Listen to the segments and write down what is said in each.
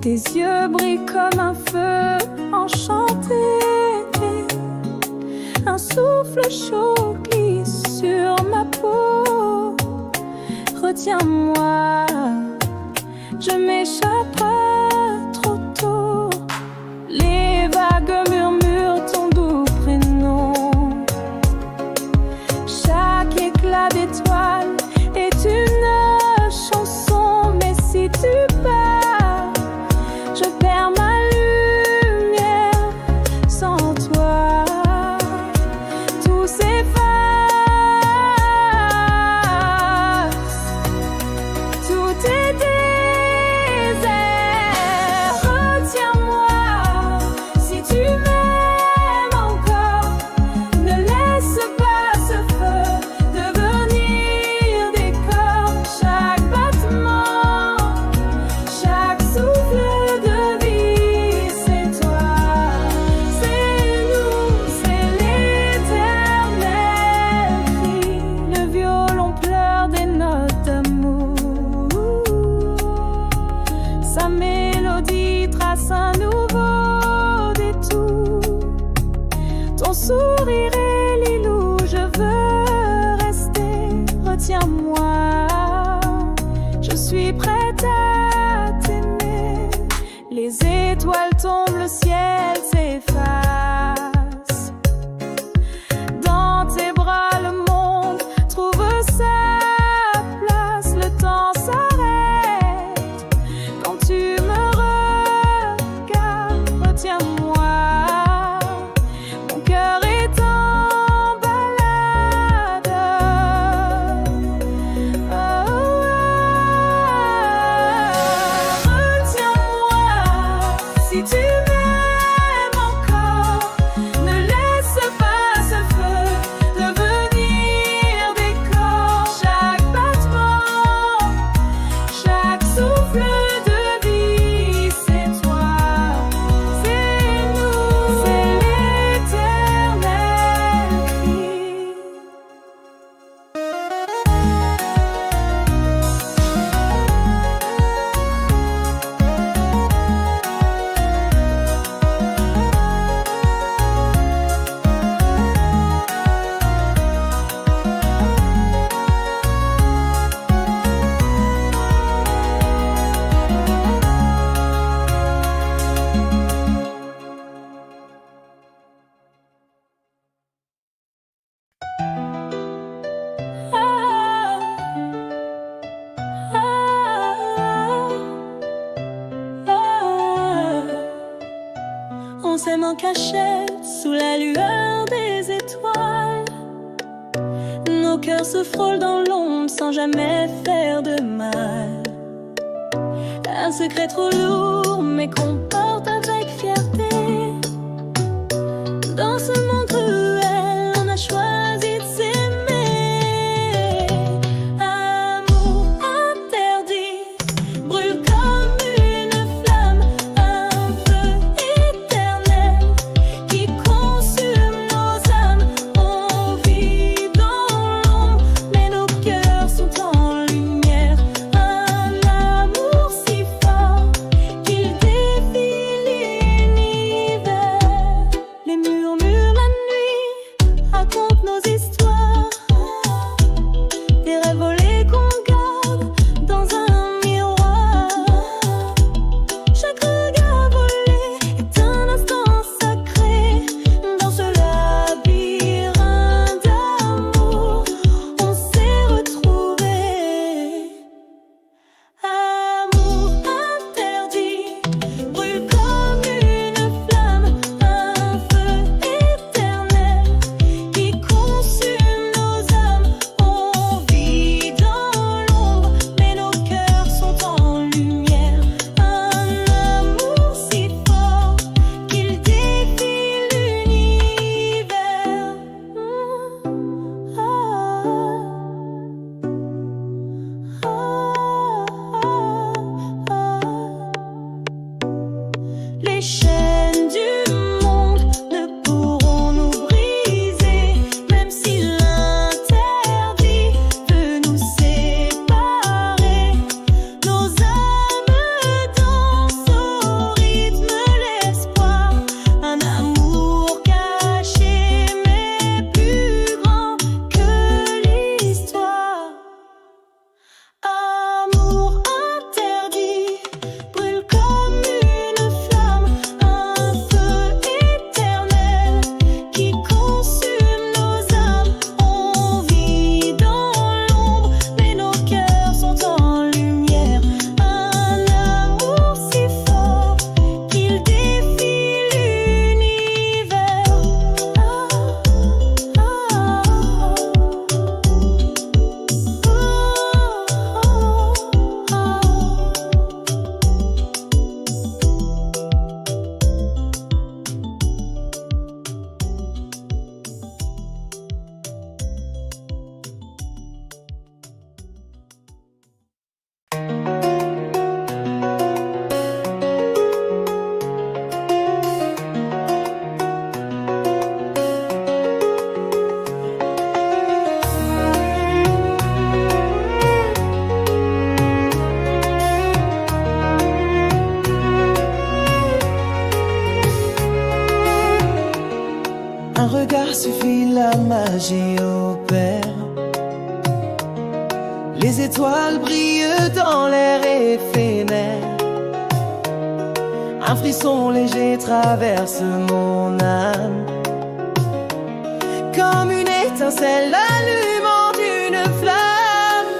Tes yeux brillent comme un feu enchanté. Un souffle chaud glisse sur ma peau. Retiens-moi, je m'échapperai trop tôt. Les vagues murmurent ton doux prénom. Chaque éclat d'étoile est une chanson. Mais si tu pars, je perds ma lumière. Sans toi, tout s'efface. Tout est désert. Retiens-moi, si tu m'aimes encore. Ne laisse pas ce feu devenir des corps. Chaque battement, chaque souffle de vie, c'est toi, c'est nous, c'est l'éternel cri. Le violon pleure des notes d'amour. Sa mélodie trace un nouveau détour. Ton sourire est l'île où je veux rester. Retiens-moi, je suis prête à t'aimer. Les étoiles tombent, le ciel s'efface. Dans tes bras, le monde trouve sa place. Le temps s'arrête quand tu me regardes. Retiens-moi, mon cœur est en balade. Retiens-moi, si tu m'aimes encore. Ne laisse pas ce feu devenir des corps. Chaque battement, chaque souffle de vie, c'est toi, c'est nous, c'est l'éternel cri. On s'aime en cachette sous la lueur des étoiles. Nos cœurs se frôlent dans l'ombre sans jamais faire de mal. Un secret trop lourd mais qu'on porte avec fierté. Dans ce monde cruel, on a choisi de s'aimer. Amour interdit brûle comme une flamme, un feu éternel qui consume nos âmes. On vit dans l'ombre, mais nos cœurs sont en lumière. Un amour si fort qu'il défie étoiles brillent dans l'air éphémère. Un frisson léger traverse mon âme, comme une étincelle allumant une flamme.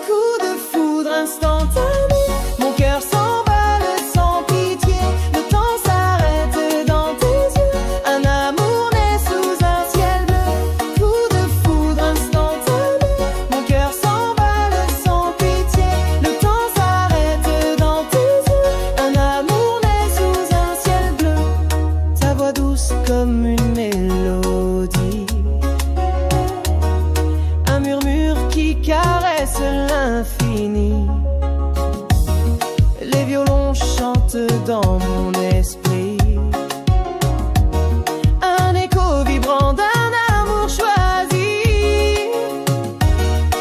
Coup de foudre instantané, mon cœur s'emballe sans pitié. Le temps s'arrête dans tes yeux, un amour naît sous un ciel bleu. Coup de foudre instantané, mon cœur s'emballe sans pitié. Le temps s'arrête dans tes yeux, un amour naît sous un ciel bleu. Ta voix douce comme une mélodie, un murmure qui caresse l'infini. Les violons chantent dans mon esprit, un écho vibrant d'un amour choisi.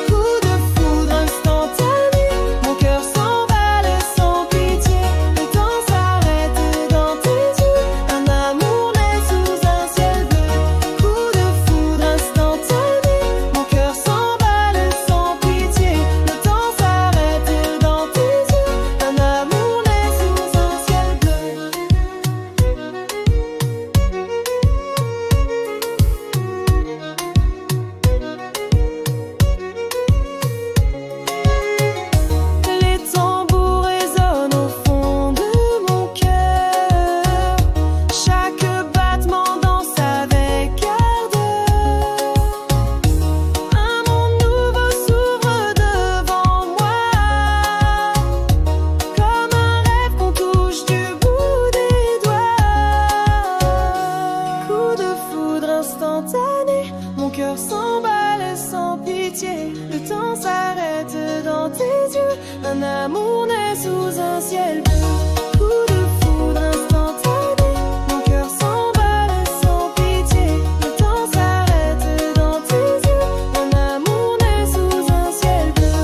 Coup de foudre instantané, mon cœur s'emballe sans pitié. Le temps s'arrête dans tes yeux, un amour naît sous un ciel bleu. Coup de foudre instantané, mon cœur s'emballe sans pitié. Le temps s'arrête dans tes yeux, un amour naît sous un ciel bleu. Les tambours résonnent au fond de mon cœur, chaque battement danse avec ardeur. Un monde nouveau s'ouvre devant moi, comme un rêve qu'on touche du bout des doigts. Coup de foudre instantané, mon cœur s'emballe sans pitié. Le temps s'arrête dans tes yeux, un amour naît sous un ciel bleu. Coup de foudre instantané, mon cœur s'emballe sans pitié. Le temps s'arrête dans tes yeux, un amour naît sous un ciel bleu.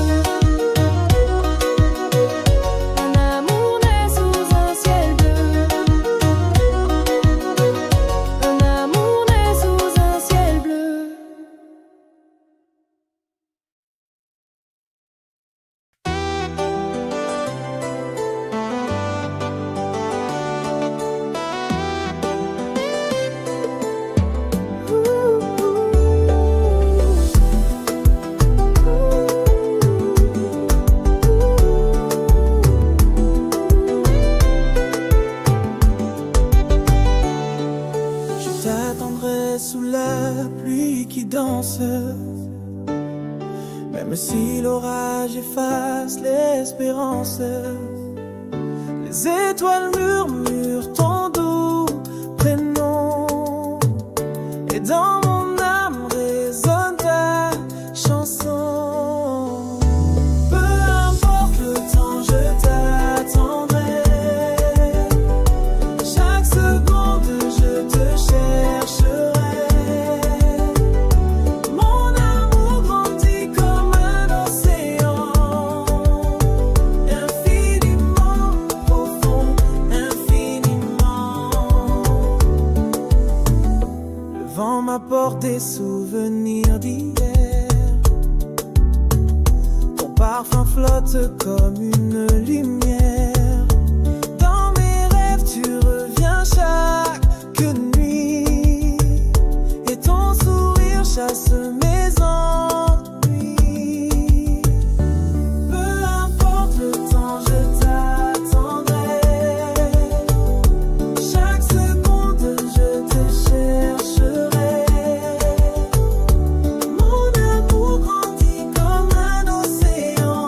Un amour naît sous un ciel bleu. Un amour naît sous un ciel bleu. Je t'attendrai sous la pluie qui danse, même si l'orage efface l'espérance. Les étoiles murmurent ton doux prénom, et dans mon âme résonne ta chanson. Peu importe le temps, je t'attendrai. Chaque seconde, je te chercherai. Mon amour grandit comme un océan, infiniment profond, infiniment. Le vent m'apporte des souvenirs d'hier. Ton parfum flotte comme une lumière. Dans mes rêves, tu reviens chaque nuit, et ton sourire chasse mes ennuis. Peu importe le temps, je t'attendrai. Chaque seconde, je te chercherai. Mon amour grandit comme un océan,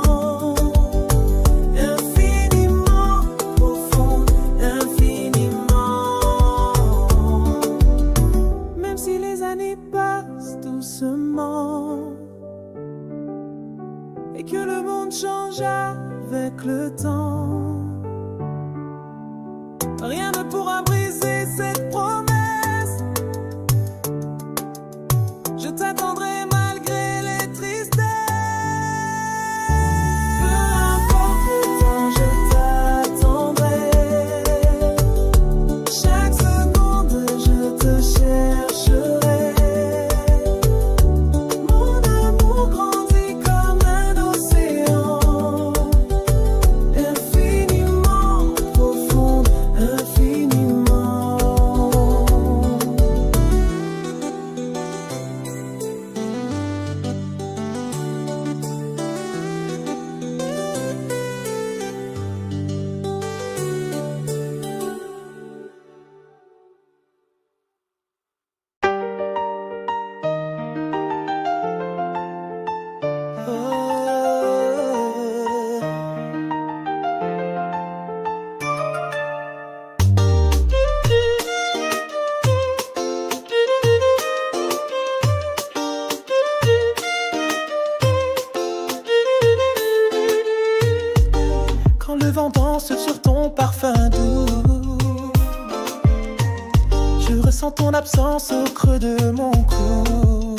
infiniment profond, infiniment. Même si les années passent doucement et que le monde change avec le temps, rien ne pourra briser cette promesse. Je t'attendrai malgré les tristesses. Peu importe le temps, je t'attendrai. Chaque seconde, je te chercherai. Mon amour grandit comme un le vent danse sur ton parfum doux. Je ressens ton absence au creux de mon cou.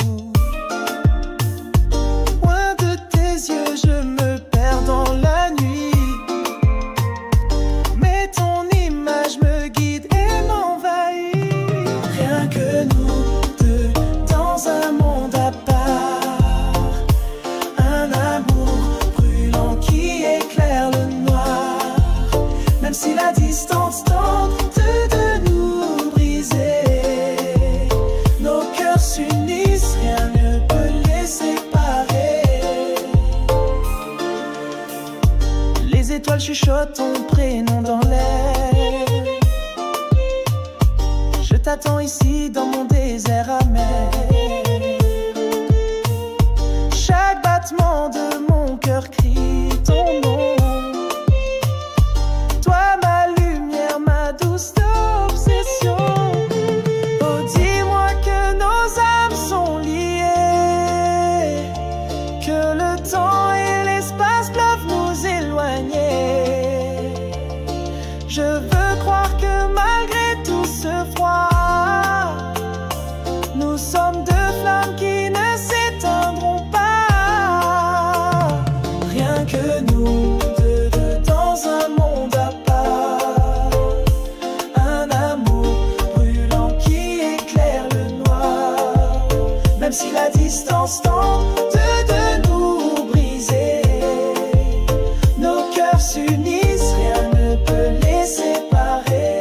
Loin de tes yeux, je me perds dans la nuit. Mais ton image me guide et m'envahit. Rien que nous deux dans un monde à part. Un amour brûlant qui éclaire le noir. Même si la distance tente de nous briser, nos cœurs s'unissent, rien ne peut les séparer. Les étoiles chuchotent ton prénom dans l'air. Je t'attends ici dans mon désert amer. Chaque battement de mon cœur crie ton nom. Toi ma lumière, ma douce obsession. Oh dis-moi que nos âmes sont liées, que le temps et l'espace peuvent nous éloigner. Je veux croire que malgré tout ce froid, nous sommes deux flammes qui ne s'éteindront pas. Rien que nous deux dans un monde à part. Un amour brûlant qui éclaire le noir. Même si la distance tente de nous briser, nos cœurs s'unissent, rien ne peut les séparer.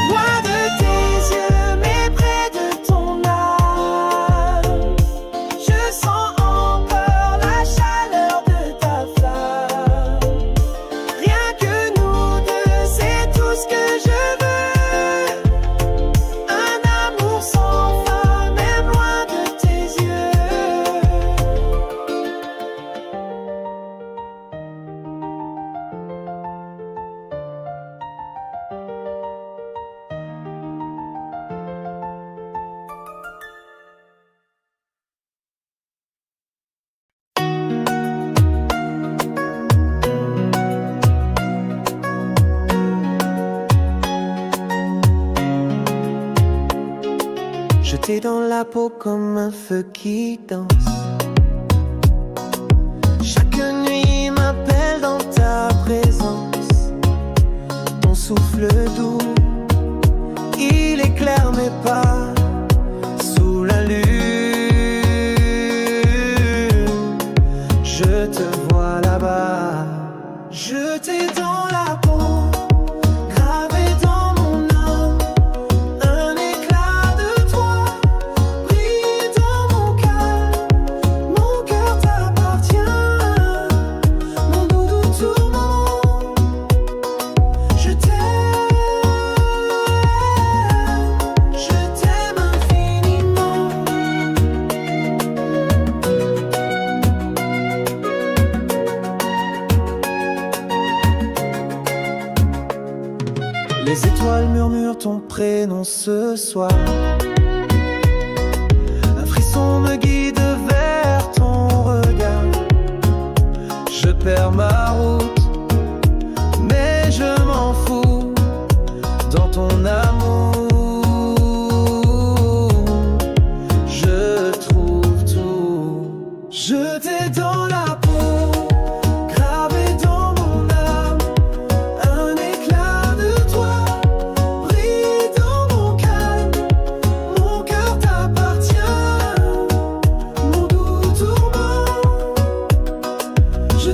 Loin de tes yeux, mais près de ton âme, je sens encore la chaleur de ta flamme. Rien que nous deux, c'est tout ce que je veux. Un amour sans fin, même loin de tes yeux. Jeté dans la peau comme un feu qui danse. Chaque nuit m'appelle dans ta présence. Ton souffle doux, il éclaire mes pas sous la lune. Je te vois là-bas. Je t'ai dans la peau, gravé dans mon âme. Un éclat de toi brille dans mon cœur. Mon cœur t'appartient, mon doudou tourment. Je t'aime infiniment. Les étoiles murmurent ton prénom ce soir. Un frisson me guide vers ton regard. Je perds ma route, mais je m'en fous. Dans ton amour, je trouve tout. Je t'ai dans la peau, gravé dans mon âme. Un éclat de toi brille dans mon calme. Mon cœur t'appartient, mon doux tourment. Je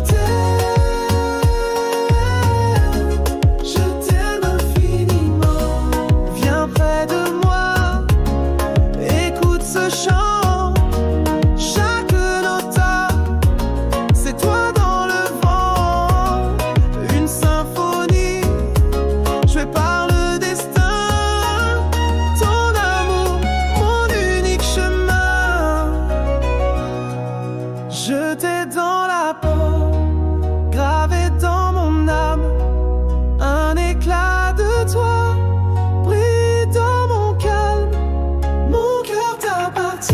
t'aime infiniment. Viens près de moi, écoute ce chant. Chaque note jeté dans la peau, gravé dans mon âme, un éclat de toi brille dans mon calme. Mon cœur t'appartient,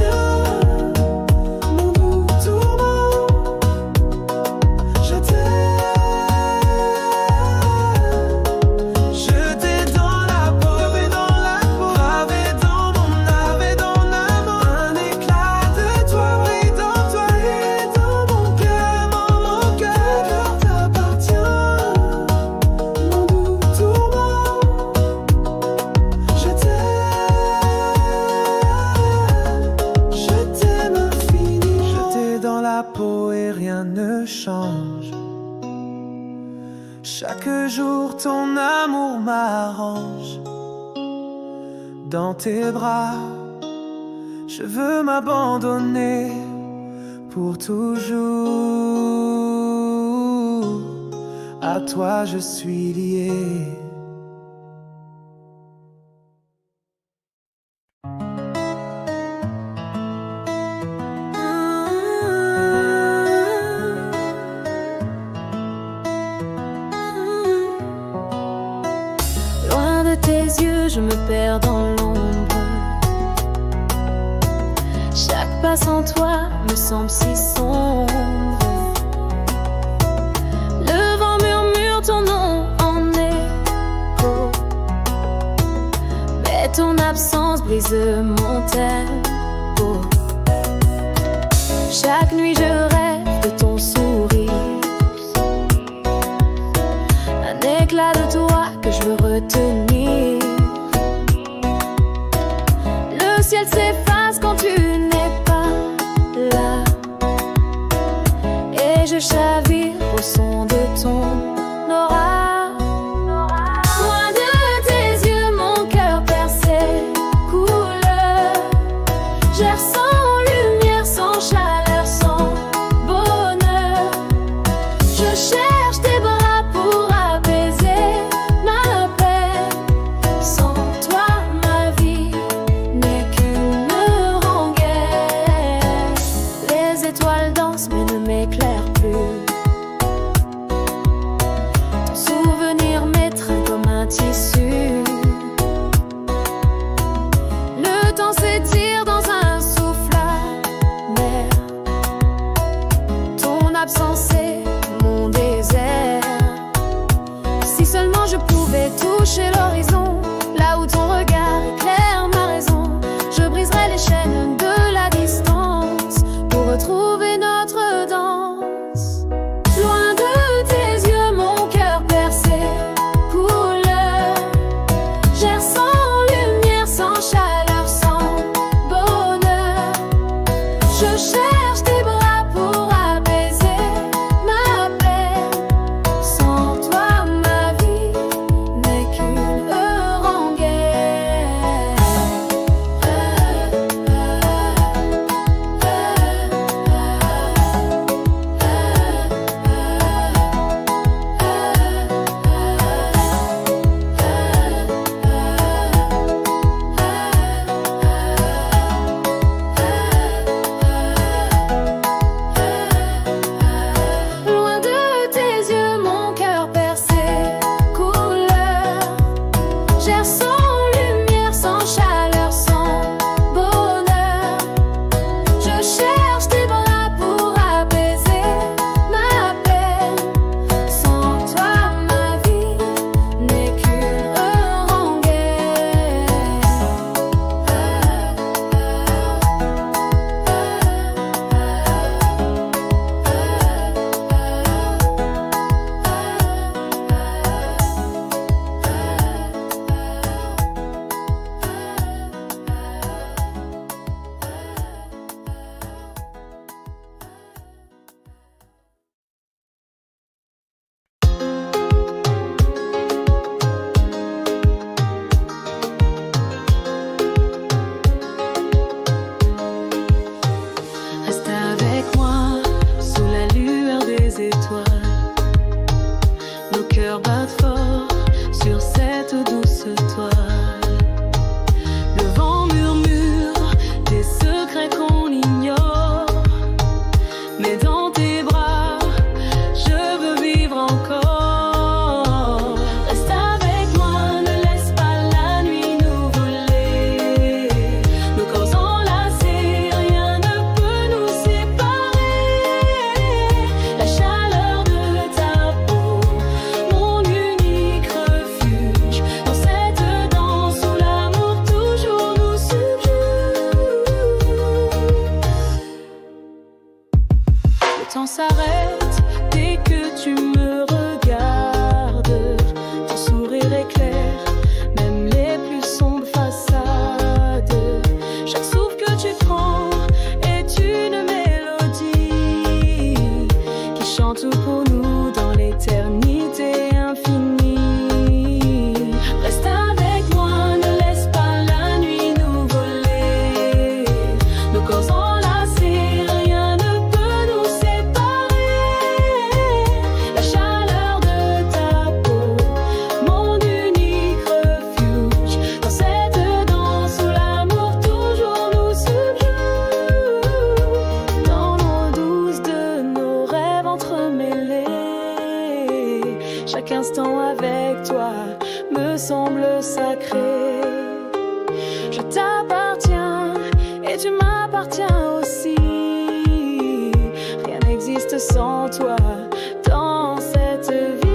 mon doux tourment, je t'aime. Jeté dans la peau, gravé dans mon âme, un éclat de toi brille dans toi et dans mon cœur. Mon cœur t'appartient, mon doux tourment, je t'aime infiniment. Jeté dans la peau et rien ne change. Chaque jour ton amour m'arrange. Dans tes bras, je veux m'abandonner pour toujours. À toi je suis lié. Loin de tes yeux, je me perds dans l'ombre. Chaque pas sans toi me semble si sombre. Le vent murmure ton nom en écho, mais ton absence brise mon tempo. Chaque nuit je rêve de ton sourire, un éclat de toi que je veux retenir. Le ciel s'efface quand tu n'es pas là, et je chavire au son de ton aura. Loin de tes yeux, mon cœur perd ses couleurs. J'erre sans lumière, sans chaleur, sans bonheur. Je cherche tes bras pour apaiser ma peine. Sans toi, ma vie n'est qu'une rengaine. Les étoiles dansent mais ne m'éclairent plus. Ton souvenir m'étreint comme un tissu. Le temps s'étire dans un souffle amer. Ton absence est mon désert. Si seulement je pouvais toucher l'horizon, là où ton regard éclaire ma raison, je briserais les chaînes de la distance pour retrouver notre danse. Loin de tes yeux, mon cœur perd ses couleurs. J'erre sans lumière, sans chaleur, sans bonheur. Je cherche tes bras pour apaiser ma peine. Sans toi, ma vie n'est qu'une rengaine. Loin de tes yeux, mon cœur perd ses couleurs. J'erre sans lumière, sans chaleur, sans bonheur. Je cherche tes bras pour apaiser ma peine. Sans toi, ma vie n'est qu'une rengaine. Reste avec moi sous la lueur des étoiles. Nos cœurs battent fort sur cette douce toile. Le vent murmure des secrets qu'on ignore, mais dans temps s'arrête dès que tu me regardes. Ton sourire éclaire même les plus sombres façades. Chaque souffle que tu prends est une mélodie qui chante pour nous dans l'éternité infinie. Reste avec moi, ne laisse pas la nuit nous voler. Nos corps enlacés, rien ne peut nous séparer. La chaleur de ta peau, mon unique refuge. Dans cette danse où l'amour toujours nous subjugue. Dans l'eau douce de nos rêves entremêlés, chaque instant avec toi me semble sacré. Je t'appartiens et tu m'appartiens aussi. Rien n'existe sans toi dans cette vie.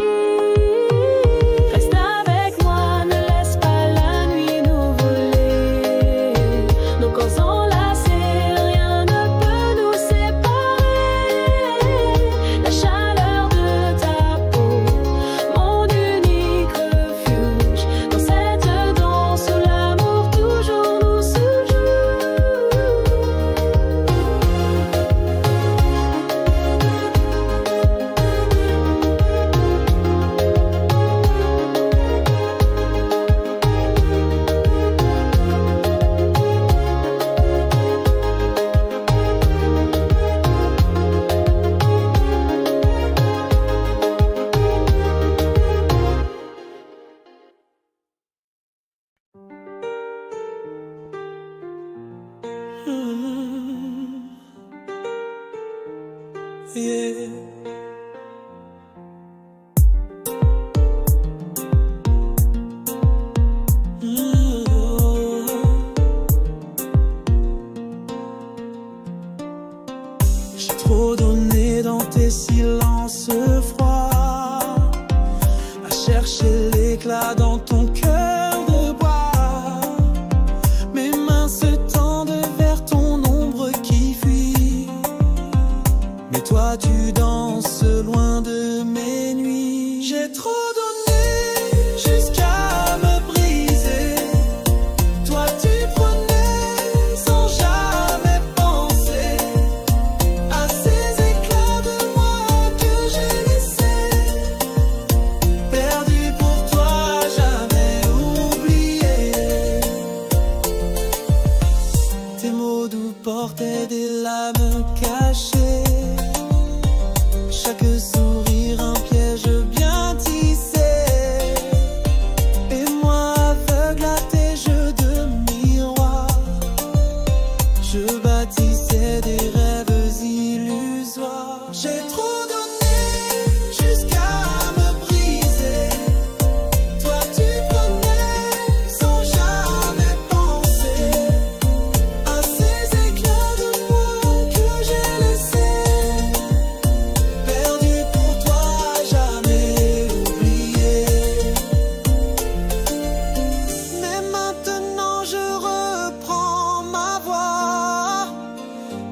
Reste avec moi, ne laisse pas la nuit nous voler. Nos corps enlacés, rien ne peut nous séparer. La chaleur de ta peau, mon unique refuge. Dans cette danse où l'amour toujours nous subjugue. Yeah. J'ai trop donné dans tes silences froids, à chercher l'éclat dans ton cœur de bois. Mes mains se tendent vers ton ombre qui fuit, mais toi tu danses loin de mes nuits. J'ai trop donné jusqu'à me briser, toi tu prenais sans jamais penser à ces éclats de moi que j'ai laissés, perdus pour toi, jamais oubliés. Tes mots doux portaient des lames cachées, chaque sourire un piège bien tissé. Et moi aveugle à tes jeux de miroir, je bâtissais des rêves illusoires. J'ai trop donné jusqu'à me briser, toi tu prenais sans jamais penser à ces éclats de moi que j'ai laissés, perdu pour toi, jamais oublié. Mais maintenant je reprends ma voix,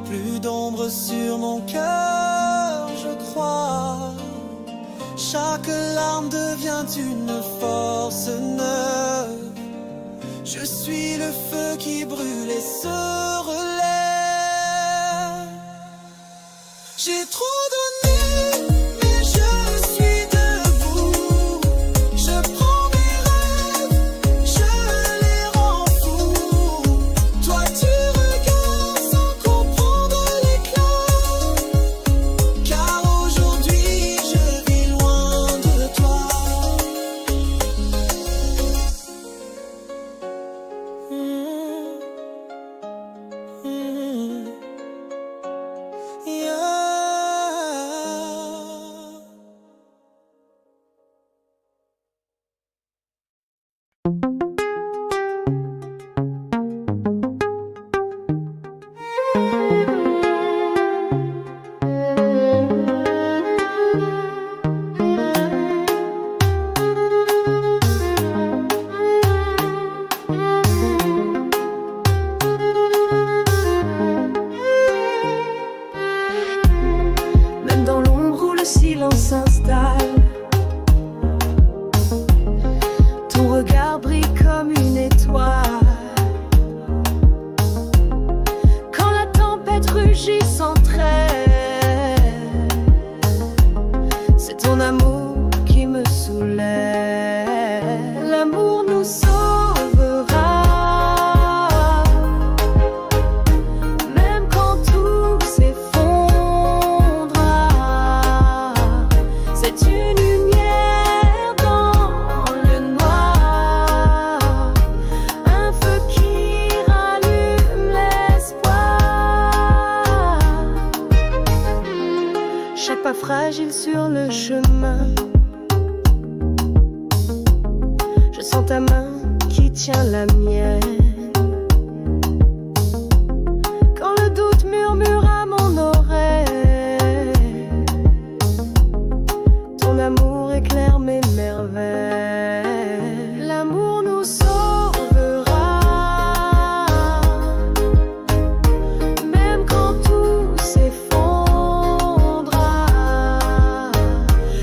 plus d'ombre sur mon cœur, je crois. Chaque larme devient une force neuve, je suis le feu qui brûle et se relève. J'ai trop donné, mais je suis debout. Je prends mes rêves, je les rends fous. Toi tu regardes sans comprendre l'éclat, car aujourd'hui je vis loin de toi. Yeah. chaque pas fragile sur le chemin. Je sens ta main qui tient la mienne. Quand le doute murmure à mon oreille, ton amour éclaire mes merveilles. L'amour nous sauvera, même quand tout s'effondra.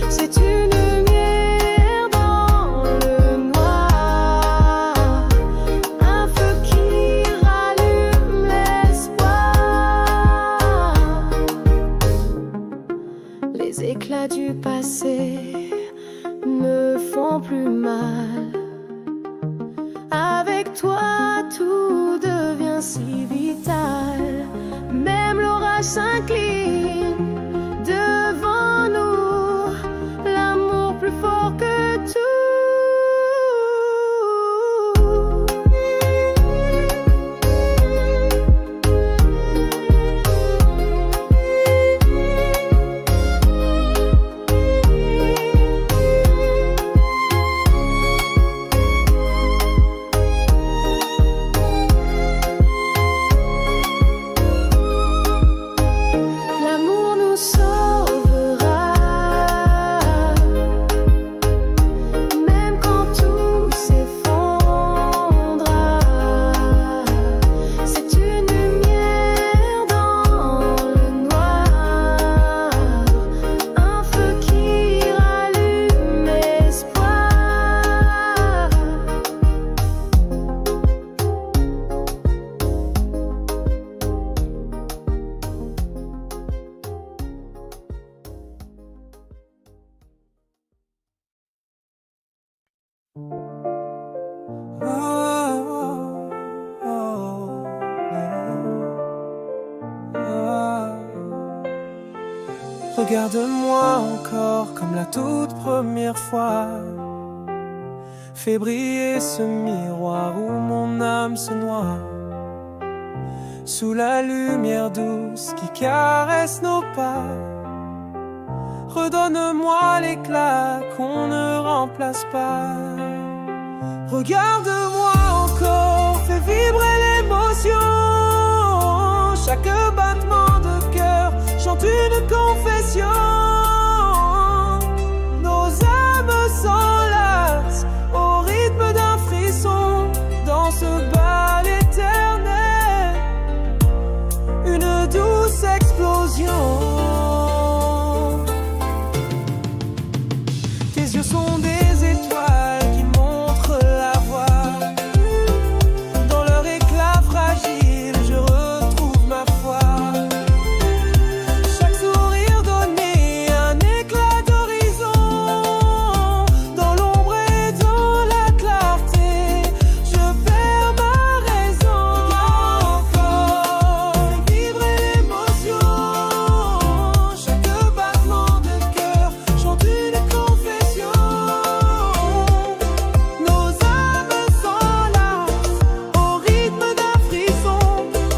C'est une lumière dans le noir, un feu qui rallume l'espoir. Les éclats du passé me font plus mal. Avec toi, tout devient si vital. Même l'orage s'incline devant nous. L'amour plus fort que tout. L'amour nous sauvera, même quand tout s'effondra. C'est une lumière dans le noir, un feu qui rallume l'espoir. Regarde-moi encore comme la toute première fois. Fais briller ce miroir où mon âme se noie. Sous la lumière douce qui caresse nos pas. Redonne-moi l'éclat qu'on ne remplace pas. Regarde-moi encore, fais vibrer l'émotion. Chaque battement de cœur chante une confession. Nos âmes s'enlacent au rythme d'un frisson. Dans ce bal éternel, une douce explosion. Tes yeux sont des étoiles qui montrent la voie. Dans leur éclat fragile, je retrouve ma foi. Chaque sourire donnait un éclat d'horizon. Dans l'ombre et dans la clarté, je perds ma raison. Encore vibrer l'émotion. Chaque battement de cœur chante une confession. Nos âmes s'enlacent au rythme d'un frisson.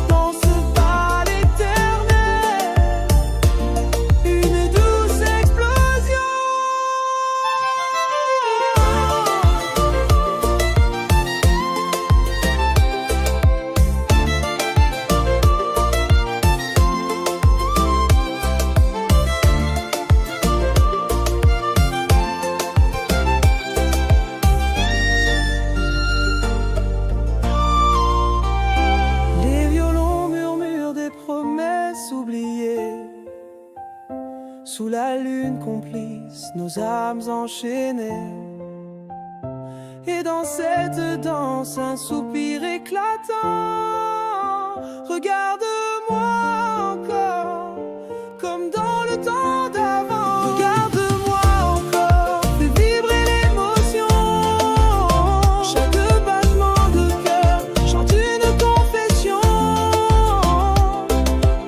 Dans ce bal éternel, une douce explosion. Les violons murmurent des promesses oubliées. Sous la lune complice, nos âmes enchaînées. Et dans cette danse, un soupir éclatant. Regarde-moi encore, comme dans le temps d'avant. Regarde-moi encore, fais vibrer l'émotion. Chaque battement de cœur chante une confession.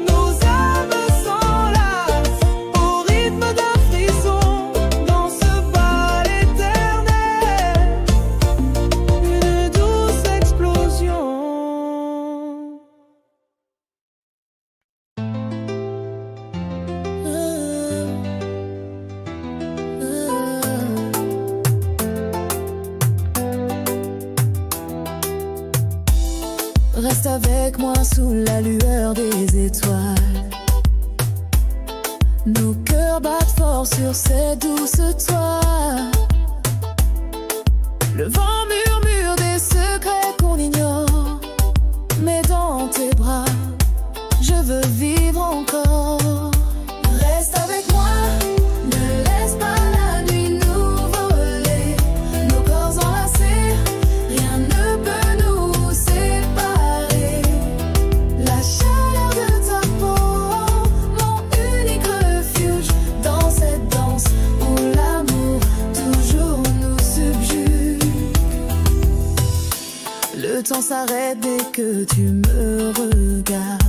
Nos âmes s'enlacent au rythme d'un frisson. Dans ce bal éternel, une douce explosion. avec moi sous la lueur des étoiles. Nos cœurs battent fort sur cette douce toile. Le vent murmure des secrets qu'on ignore, mais dans tes bras, je veux vivre encore. Reste avec moi, ne laisse pas la nuit nous voler. Nos corps enlacés, rien ne peut nous séparer. La chaleur de ta peau, mon unique refuge dans cette danse où l'amour toujours nous subjugue. Le temps s'arrête dès que tu me regardes.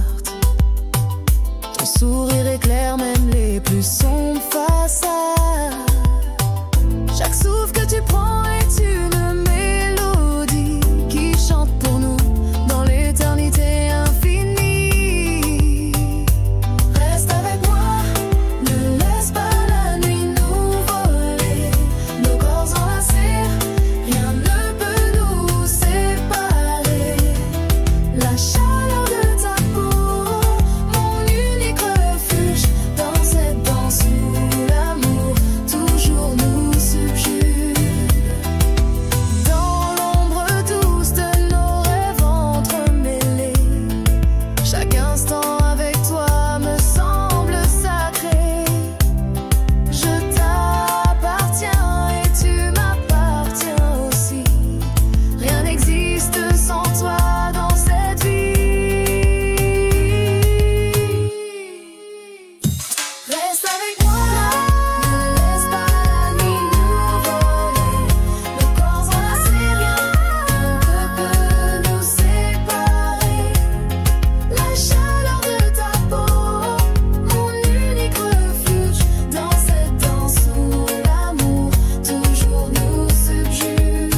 Ton sourire éclaire même les plus sombres façades. Chaque souffle que tu prends est une mélodie qui chante pour nous dans l'éternité infinie. Reste avec moi, ne laisse pas la nuit nous voler. Nos corps enlacés, rien ne peut nous séparer. La chaleur de ta peau, mon unique refuge dans cette danse où l'amour toujours nous subjugue. Dans l'ombre douce de nos rêves entremêlés, chaque instant avec toi me semble sacré. Je t'appartiens et tu m'appartiens aussi. Rien n'existe sans toi dans cette vie. Reste avec moi, ne laisse pas la nuit nous voler. Nos corps enlacés, rien ne peut nous séparer. La chaleur de ta peau, mon unique refuge dans cette danse où l'amour toujours nous subjugue.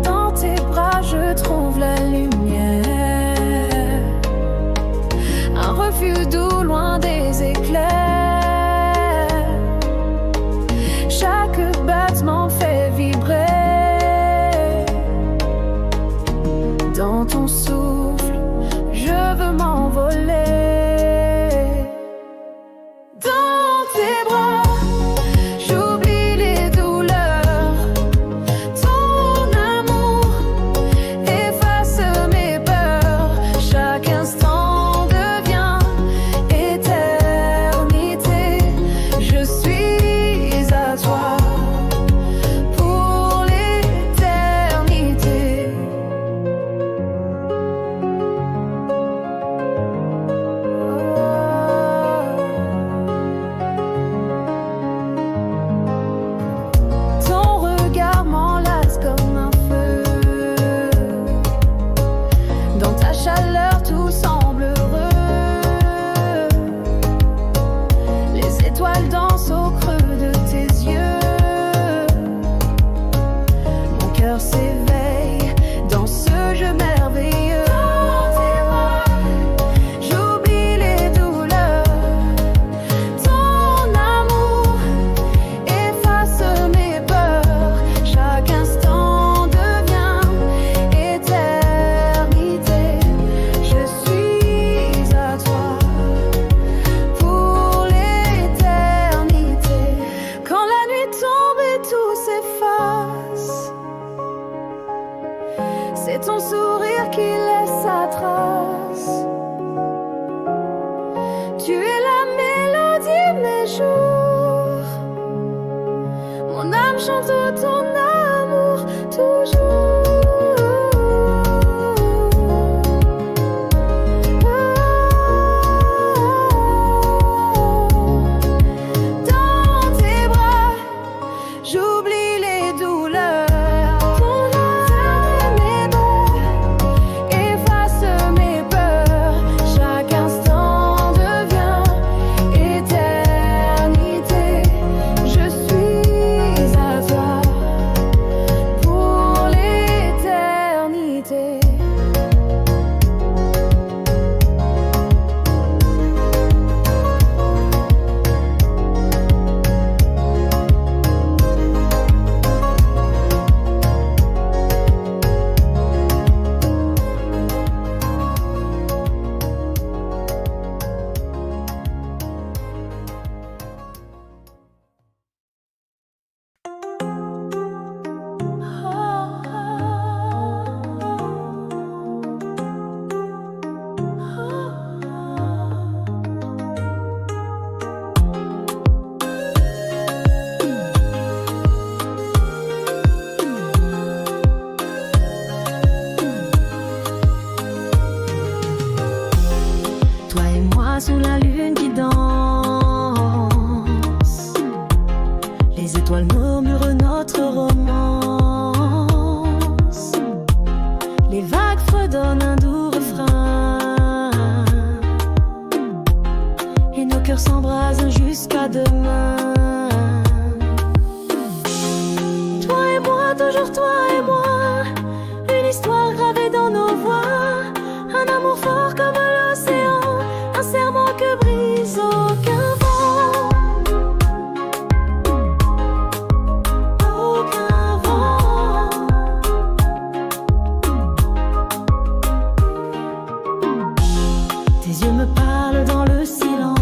Dans tes bras, je trouve la lumière, un refuge doux loin des éclairs. Chaque battement fait vibrer. Dans ton souffle, je veux m'envoler. Dans tes bras, j'oublie les douleurs. Ton amour efface mes peurs. Chaque instant devient éternité. Je suis à toi pour l'éternité. Ton regard m'enlace comme un feu. Dans ta chaleur, tout semble heureux. Les étoiles dansent au creux de tes yeux. Mon cœur s'éveille dans ce jeu merveilleux. J'oublie les douleurs. Ton amour efface mes peurs. Chaque instant devient éternité. Je suis à toi pour l'éternité. Quand la nuit tombe et tout s'efface, c'est ton sourire qui laisse sa trace. Tu es la mélodie de mes jours. Mon âme chante ton amour toujours. Dans tes bras, moi sous la lune qui danse. Les étoiles murmurent notre romance. Les vagues fredonnent un doux refrain. Et nos cœurs s'embrasent jusqu'à demain. Toi et moi, toujours toi et moi. Une histoire gravée dans nos voix. Un amour fort comme l'océan. Un serment que brise aucun vent. Aucun vent. Tes yeux me parlent dans le silence.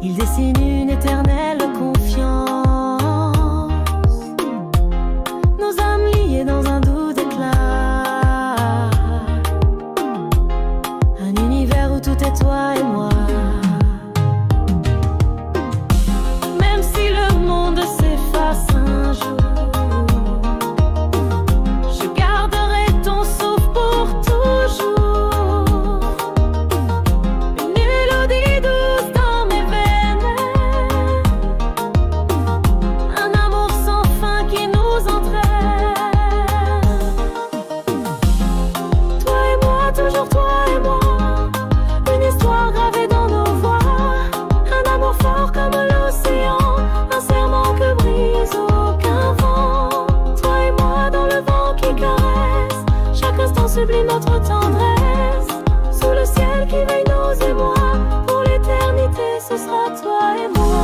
Ils dessinent une éternelle confiance. Nos âmes liées dans un doux éclat. Un univers où tout est toi et moi. Même si le monde s'efface un jour, je garderai ton souffle pour toujours. Une mélodie douce dans mes veines. Un amour sans fin qui nous entraîne. Toi et moi, toujours toi et moi. Une histoire gravée dans nos voix. Un amour fort comme l'océan. Un serment que brise aucun vent. Toi et moi dans le vent qui caresse. Chaque instant sublime notre tendresse. Sous le ciel qui veille nos émois. Pour l'éternité ce sera toi et moi.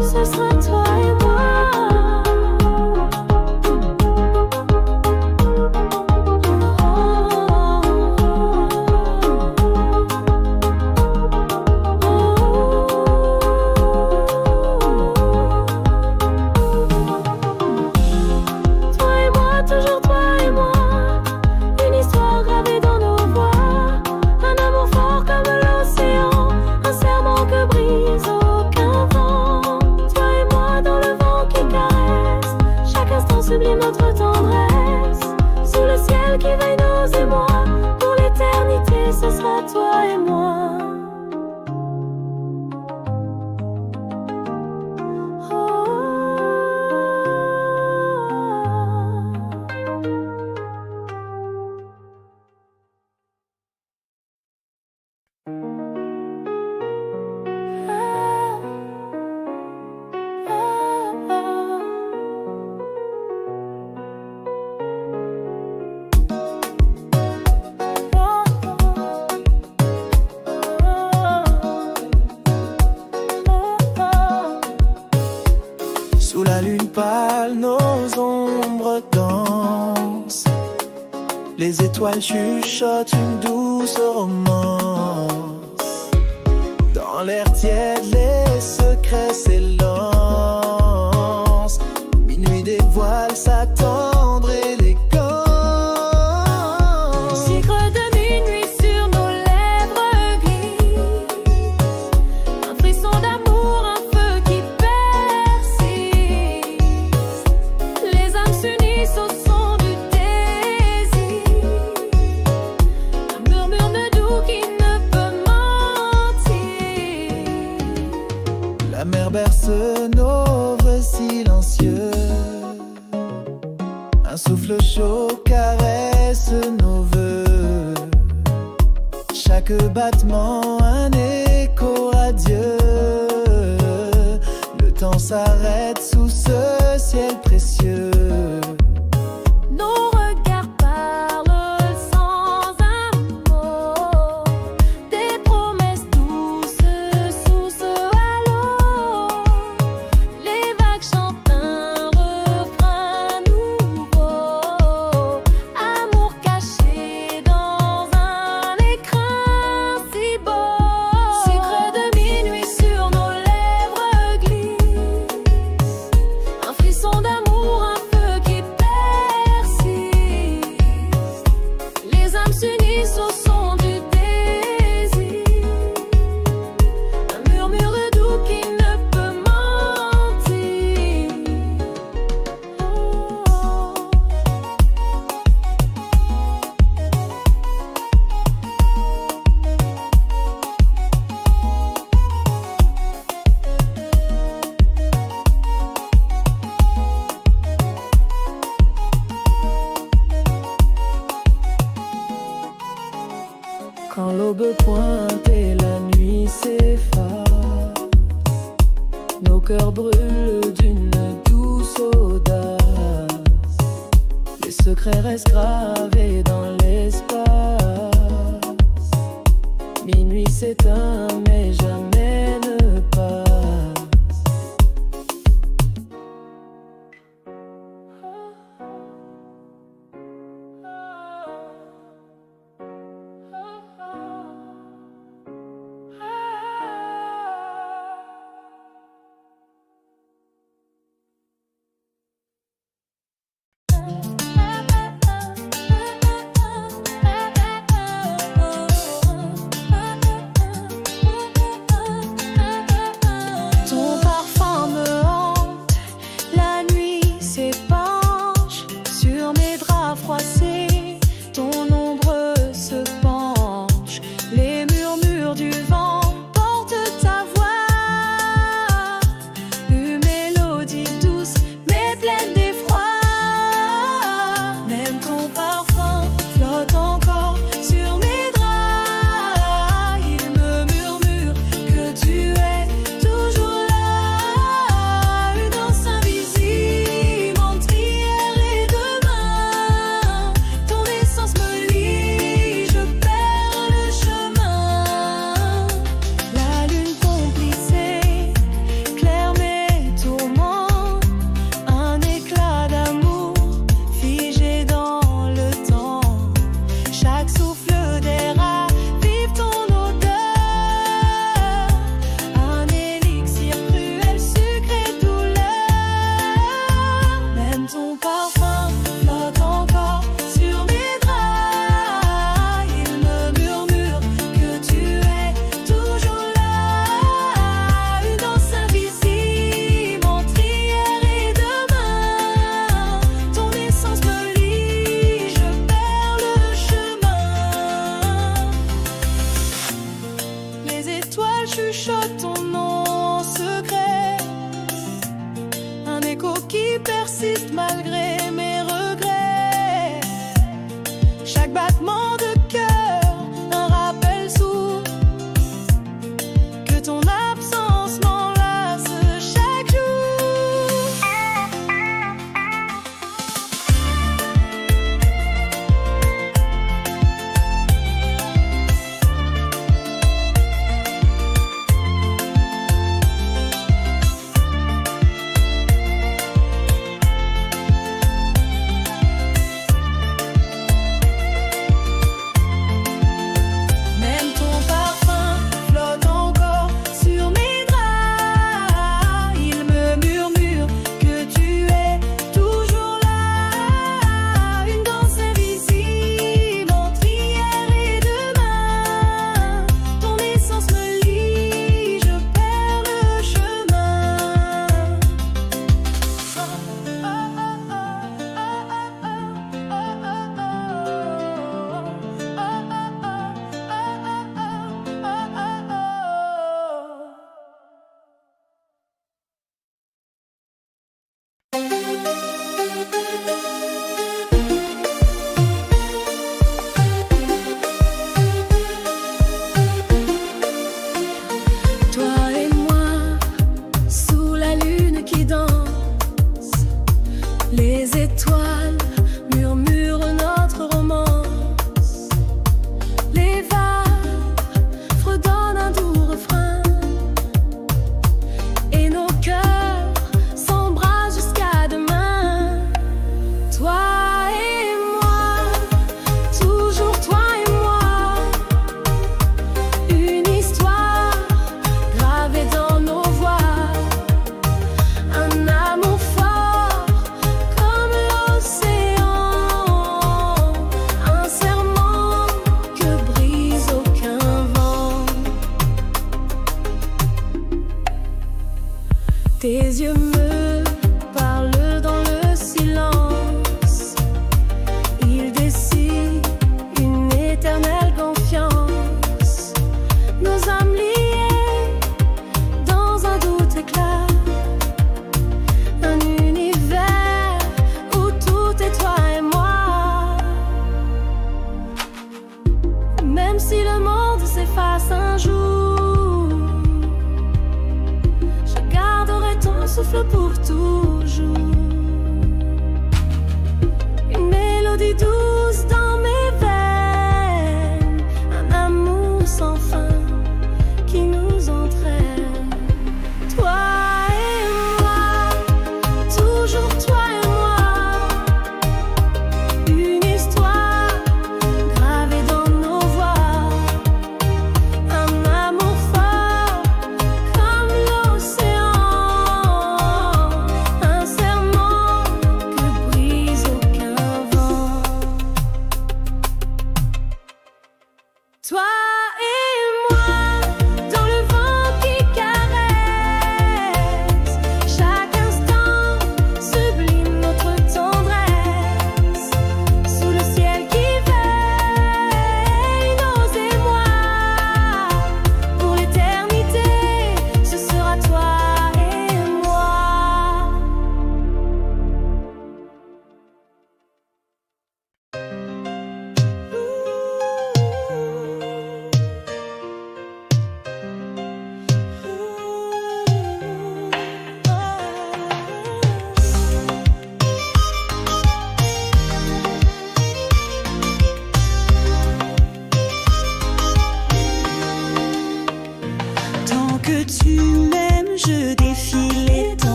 Ce sera toi et moi. Toi et moi, toujours toi et moi. Une histoire gravée dans nos voix. Un amour fort comme l'océan. Un serment que brise aucun vent. Toi et moi dans le vent qui caresse. Chaque instant sublime notre tendresse. Sous le ciel qui veille nos émois. Pour l'éternité ce sera toi et moi. Sous la lune pâle, nos ombres dansent. Les étoiles chuchotent une douce romance. Dans l'air tiède, les secrets s'élancent. Minuit dévoile sa tendre élégance. Sucre de minuit sur nos lèvres glisse. Un frisson d'amour, un feu qui persiste. Les âmes s'unissent au son du désir. Un murmure doux qui ne peut mentir. La mer berce nos vœux silencieux. Un souffle chaud caresse nos vœux. Chaque battement un écho radieux. Le temps s'arrête sous ce ciel précieux. Nos regards parlent sans un mot. Des promesses douces sous ce halo. Les vagues chantent un refrain nouveau. Amour caché dans un écrin si beau. Sucre de minuit sur nos lèvres glisse. Un frisson d'amour, un feu qui audace. Les secrets restent gravés dans l'espace. Minuit s'éteint mais jamais ne passe. Chuchote ton nom en secret, un écho qui persiste malgré mes regrets. Chaque battement de cœur, un rappel sourd que ton absence m'enlace chaque Tes yeux me parlent dans le silence. Ils dessinent une éternelle confiance. Nos âmes liées dans un doute éclat. Un univers où tout est toi et moi. Même si le monde s'efface un jour, je garderai ton souffle pour toujours.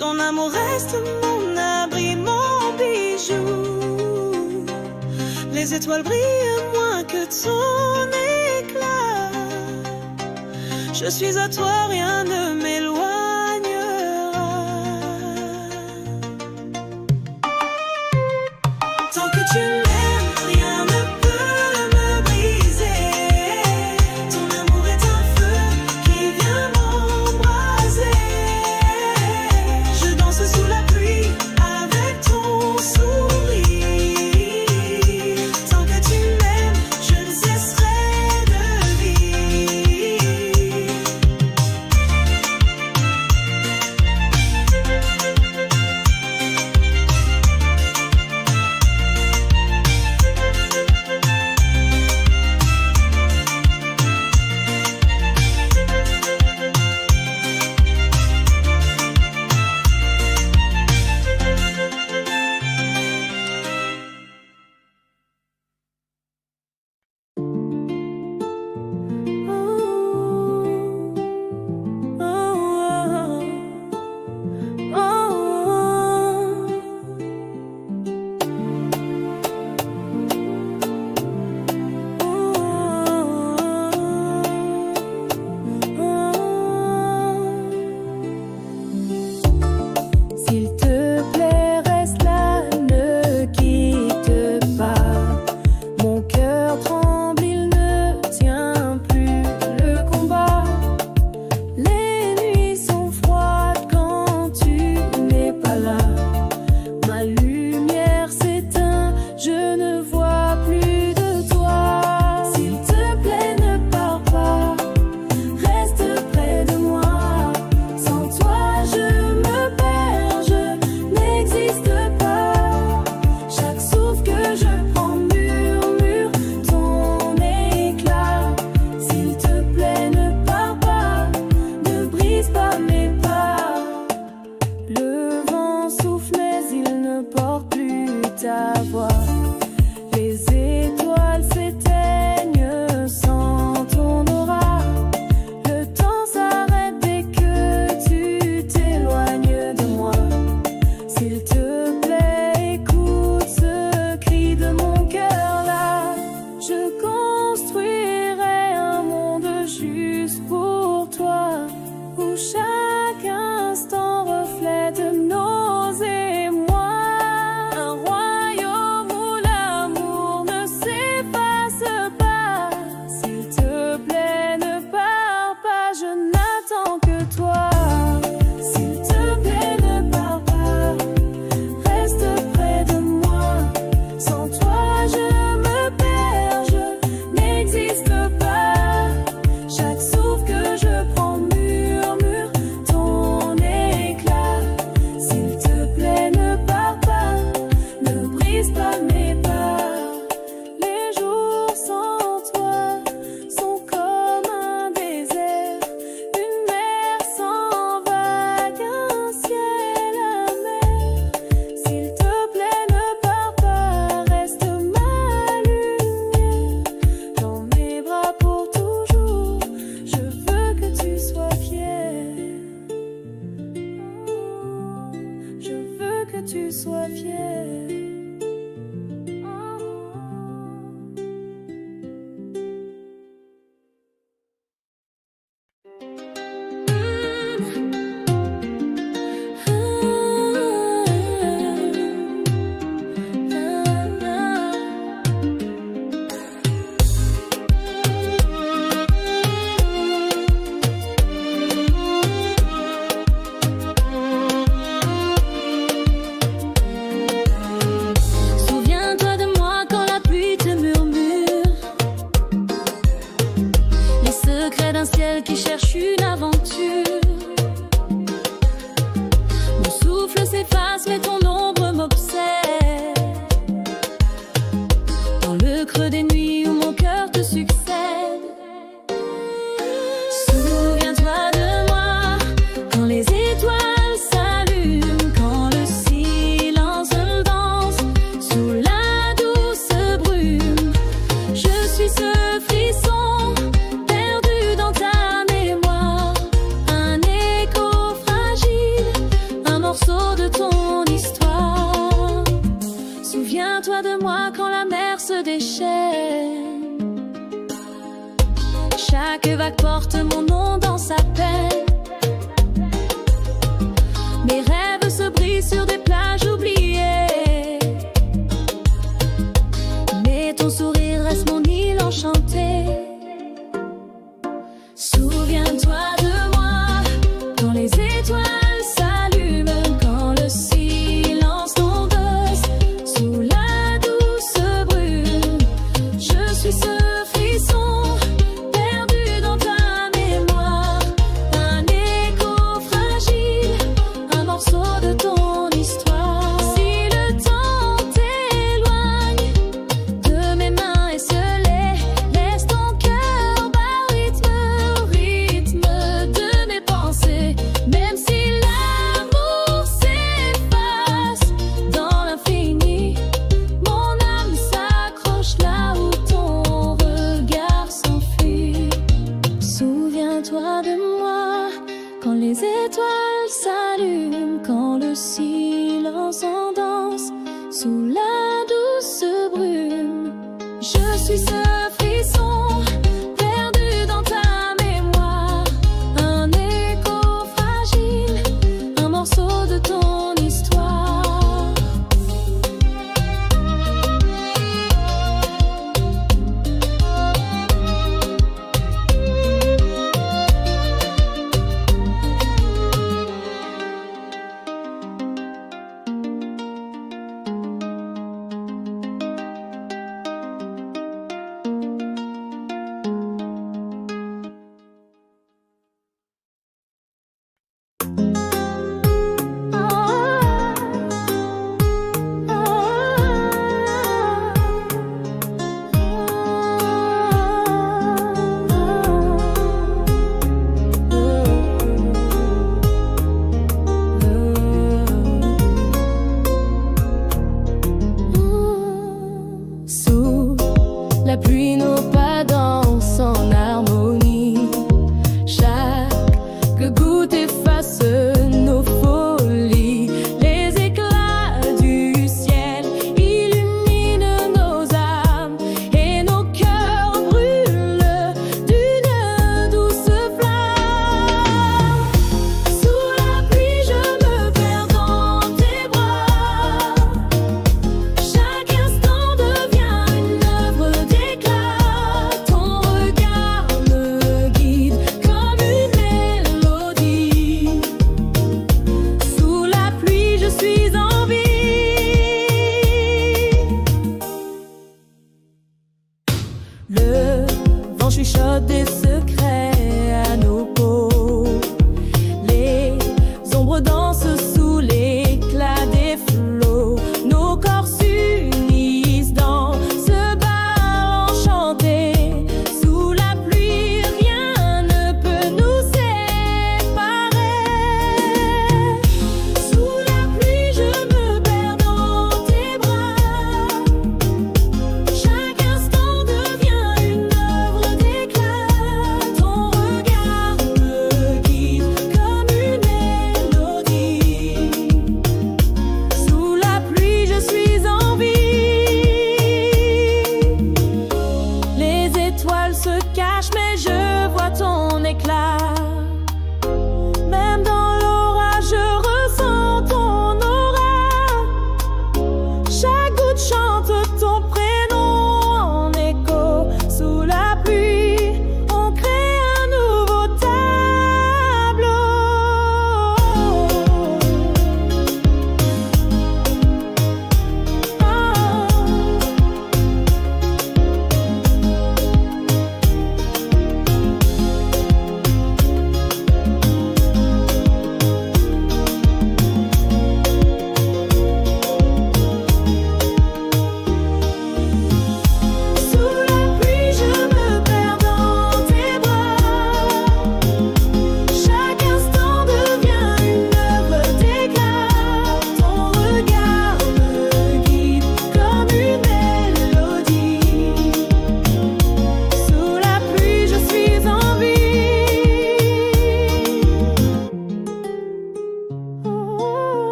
Ton amour reste mon abri, mon bijou. Les étoiles brillent moins que ton éclat. Je suis à toi, rien ne m'éloignera. Tant que tu m'aimes, rien ne peut me briser. Ton amour est un feu qui vient m'embraser. Je danse sous la pluie avec ton sourire. Tant que tu m'aimes, je ne cesserai de vivre. S'il te plaît, reste là, ne quitte pas. Mon cœur tremble, il ne tient plus le combat. Les nuits sont froides quand tu n'es pas là. Ma lumière s'éteint, je ne vois plus de toi. S'il te plaît, ne pars pas, reste près de moi. Sans toi, je me perds, je n'existe pas. Chaque souffle que je prends murmure ton éclat. S'il te plaît, ne pars pas, ne brise pas mes pas. Le vent souffle mais il ne porte plus ta voix. Les étoiles s'éteignent sans ton aura. Le temps s'arrête dès que tu t'éloignes de moi. S'il te plaît, écoute ce cri de mon cœur là. Je construirai un monde juste pour toi, où chaque instant reflète nos émois. Un royaume où l'amour ne s'efface pas. S'il te plaît, ne pars pas, je n'attends que toi. S'il te plaît, ne pars pas, reste près de moi. Sans toi, je me perds, je n'existe pas. Chaque souffle que je prends murmure ton éclat. S'il te plaît, ne pars pas, ne brise pas mes pas. Les jours sans toi sont comme un désert, une mer sans vagues, un ciel amer. S'il te plaît, ne pars pas, reste ma lumière. Dans mes bras pour toujours, je veux que tu sois fier. Je veux que tu sois fier. Souviens-toi de moi quand la pluie te murmure les secrets d'un ciel qui cherche une aventure. Mon souffle s'efface mais ton ombre m'obsède. Dans le creux des nuits où mon cœur te succède. Souviens-toi de moi quand les étoiles s'allument, quand le silence danse sous la douce brume. Je suis ce frisson perdu dans ta mémoire, un écho fragile, un morceau de ton histoire. Souviens-toi de moi quand la mer se déchaîne. Chaque vague porte mon nom dans sa peine. Mes rêves se brisent sur des plages oubliées. Mais ton sourire reste mon île enchantée. Souviens-toi de moi quand les étoiles s'allument, quand le silence t'endosse sous la douce brume. Je suis ce frisson perdu dans ta mémoire, un écho fragile, un morceau de ton histoire. Si le temps t'éloigne de mes mains esselées, laisse ton cœur bat au rythme de mes pensées. Même si l'amour s'efface dans l'infini, mon âme s'accroche là où ton regard s'enfuit. Souviens-toi de moi quand les étoiles s'allument, quand le silence en danse sous la douce brume. Je suis ce frisson perdu dans ta mémoire, un écho fragile, un morceau de ton histoire.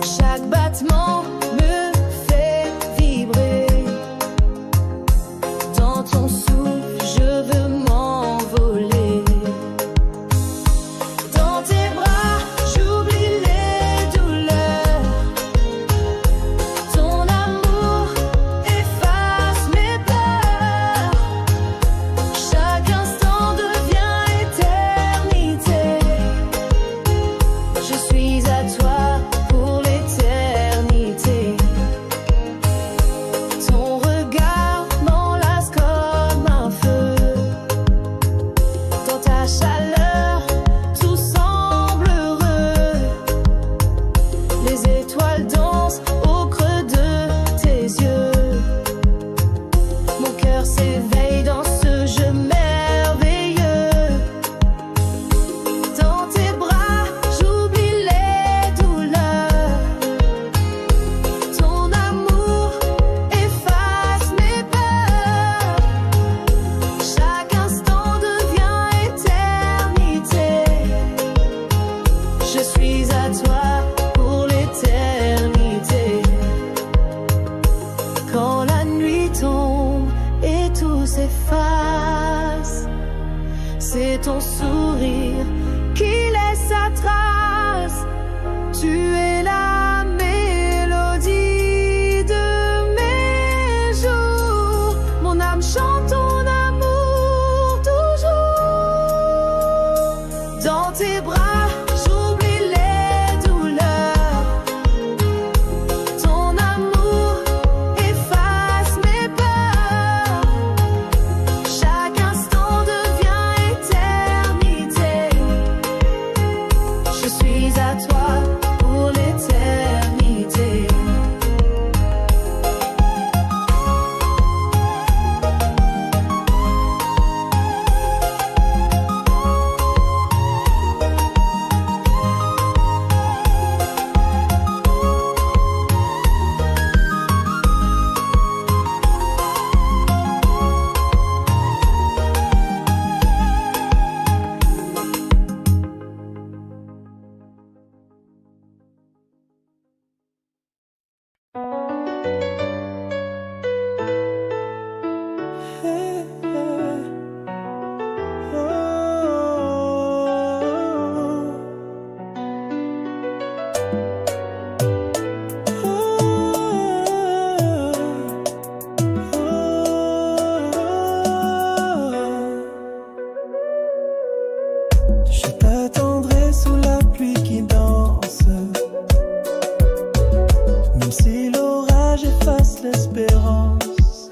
Chaque battement me fait vibrer. Dans ton souffle, je veux m'envoler. Dans tes bras, j'oublie les douleurs. Ton amour efface mes peurs. Chaque instant devient éternité. Je suis à toi pour l'éternité. Ton regard m'enlace comme un feu. Dans ta chaleur, tout semble heureux. Les étoiles dansent au creux de tes yeux. Mon cœur s'éveille dans ce jeu merveilleux. Dans tes bras, j'oublie les douleurs. Ton amour efface mes peurs. Chaque instant devient éternité. Je suis à toi pour l'éternité. Quand la nuit tombe et tout s'efface, c'est ton sourire qui laisse sa trace. Tu es la mélodie de mes jours. Mon âme chante ton amour toujours. Dans tes bras, j'oublie les douleurs. Ton amour efface mes peurs. Chaque instant devient éternité. Je suis à toi pour l'éternité. Je t'attendrai sous la pluie qui danse, même si l'orage efface l'espérance.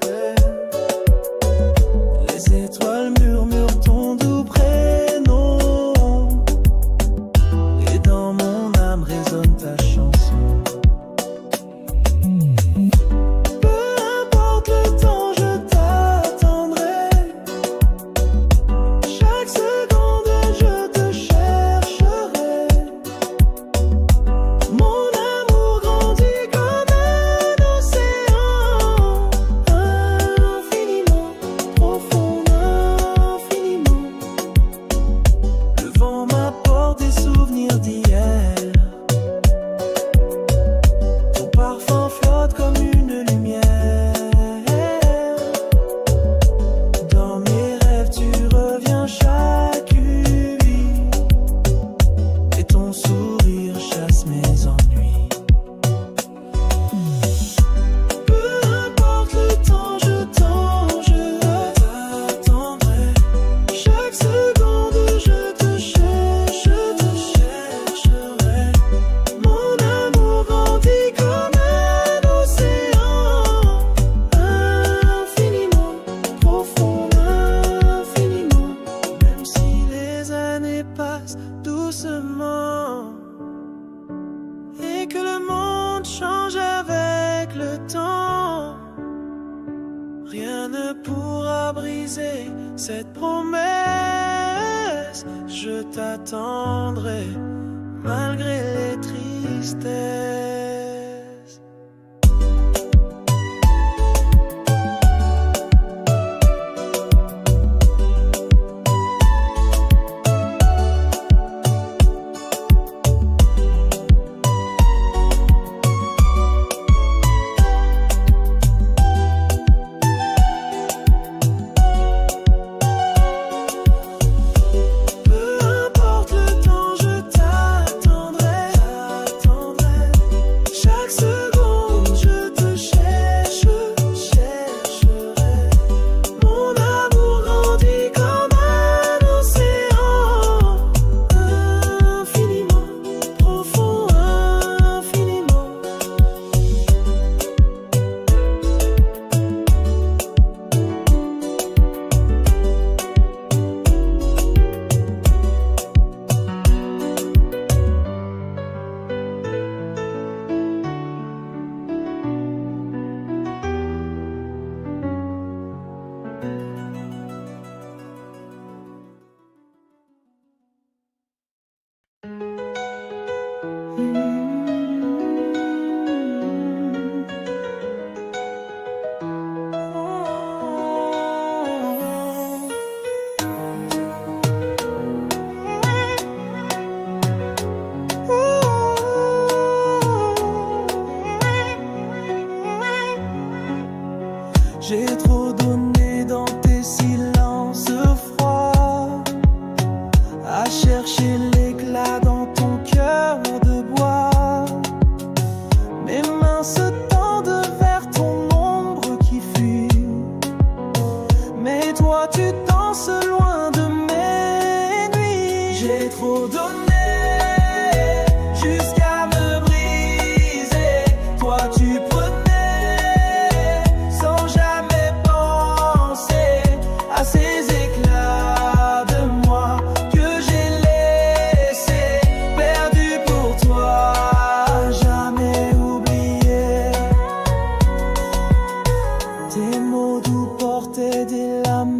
Les étoiles murmurent ton doux prénom, et dans mon âme résonne ta chanson. Peu importe le temps, je t'attendrai. Chaque seconde, je te chercherai. Mon amour grandit comme un océan, infiniment profond, infiniment. Le vent m'apporte des souvenirs d'hier. Ton parfum flotte comme une lumière. Dans mes rêves, tu reviens chaque nuit, et ton sourire chasse mes ennuis. Peu importe le temps, je t'attendrai. Chaque seconde, je te chercherai. Mon amour grandit comme un océan, infiniment profond, infiniment. Même si les années passent doucement et que le monde change avec le temps, rien ne pourra briser cette promesse. Je t'attendrai malgré les tristesses. Chaque seconde je te cherche, chercherai. Mon amour grandit comme un océan, infiniment profond, infiniment. J'ai trop donné dans tes silences froids, à chercher l'éclat dans ton cœur de bois. Mes mains se tendent vers ton ombre qui fuit, mais toi tu danses loin de mes nuits. J'ai trop donné jusqu'à me briser, toi tu prenais sans jamais penser à ces éclats de moi que j'ai laissés perdus pour toi, jamais oubliés. Tes mots doux portaient des larmes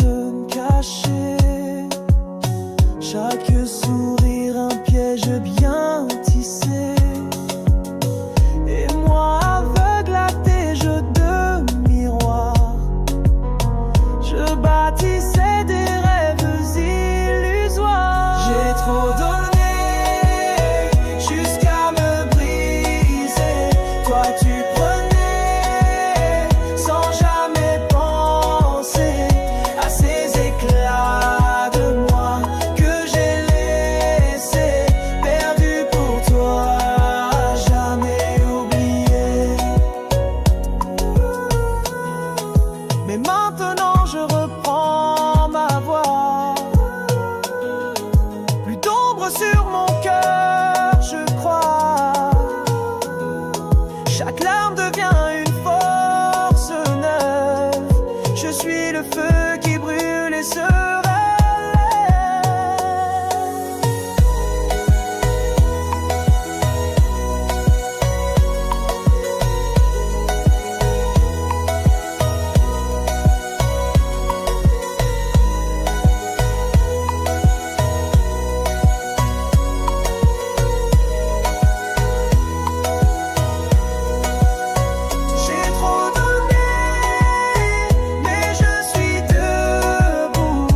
cachées, chaque sourire un piège bien tissé. Et moi aveugle à tes jeux de miroir, je bâtissais des rêves illusoires. J'ai trop donné jusqu'à me briser, toi tu prenais sans jamais penser à ces éclats de moi que j'ai laissés perdus pour toi, jamais oubliés. Mais maintenant je reprends ma voix, plus d'ombre sur mon cœur, je crois. Chaque larme devient une force neuve, je suis le feu qui brûle et se relève. J'ai trop donné, mais je suis debout.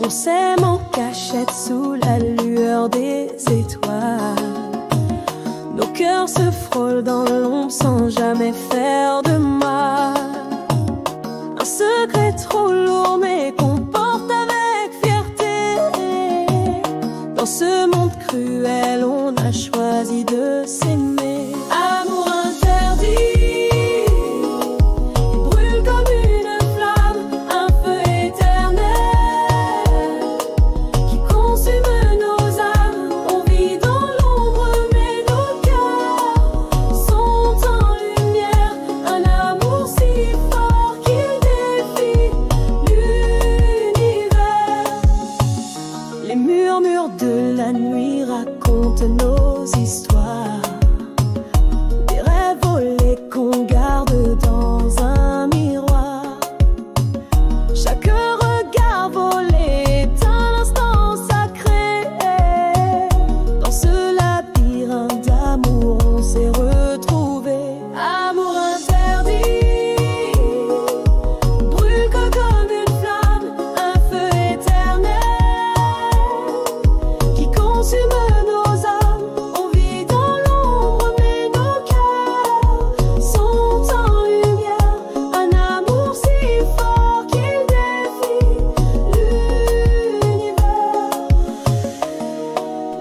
On s'aime en cachette sous la lueur des étoiles. Nos cœurs se frôlent dans l'ombre sans jamais faire de mal. Un secret trop lourd mais qu'on porte avec fierté. Dans ce monde cruel, on a choisi de s'aimer. Amour interdit, il brûle comme une flamme, un feu éternel qui consume nos âmes. On vit dans l'ombre mais nos cœurs sont en lumière. Un amour si fort qu'il défie l'univers. Les murmures de la nuit racontent nos histoires, des rêves volés qu'on garde dans un miroir. Chaque regard volé est un instant sacré. Dans ce labyrinthe d'amour, on s'est retrouvés. Amour interdit, brûle comme une flamme, un feu éternel qui consume nos âmes. On vit dans l'ombre mais nos cœurs sont en lumière. Un amour si fort qu'il défie l'univers.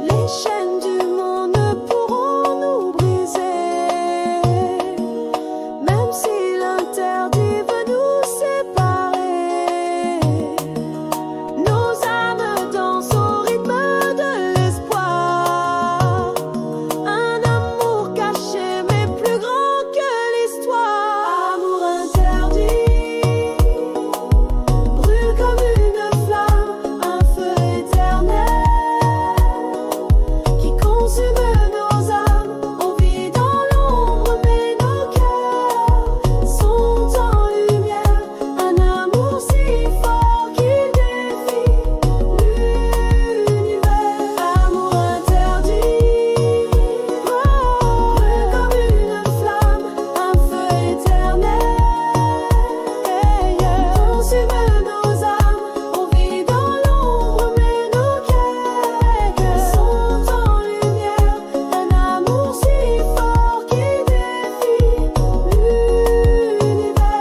Les chaînes du monde ne pourront nous briser, même si l'interdit veut nous séparer. Nos âmes dansent au rythme de l'espoir. Un amour caché mais plus grand que l'histoire. Amour interdit, brûle comme une flamme, un feu éternel qui consume nos âmes. On vit dans l'ombre mais nos cœurs sont en lumière. Un amour si fort qu'il défie l'univers. Amour interdit, brûle comme une flamme, un feu éternel qui consume nos âmes. On vit dans l'ombre mais nos cœurs sont en lumière. Un amour si fort qu'il défie l'univers.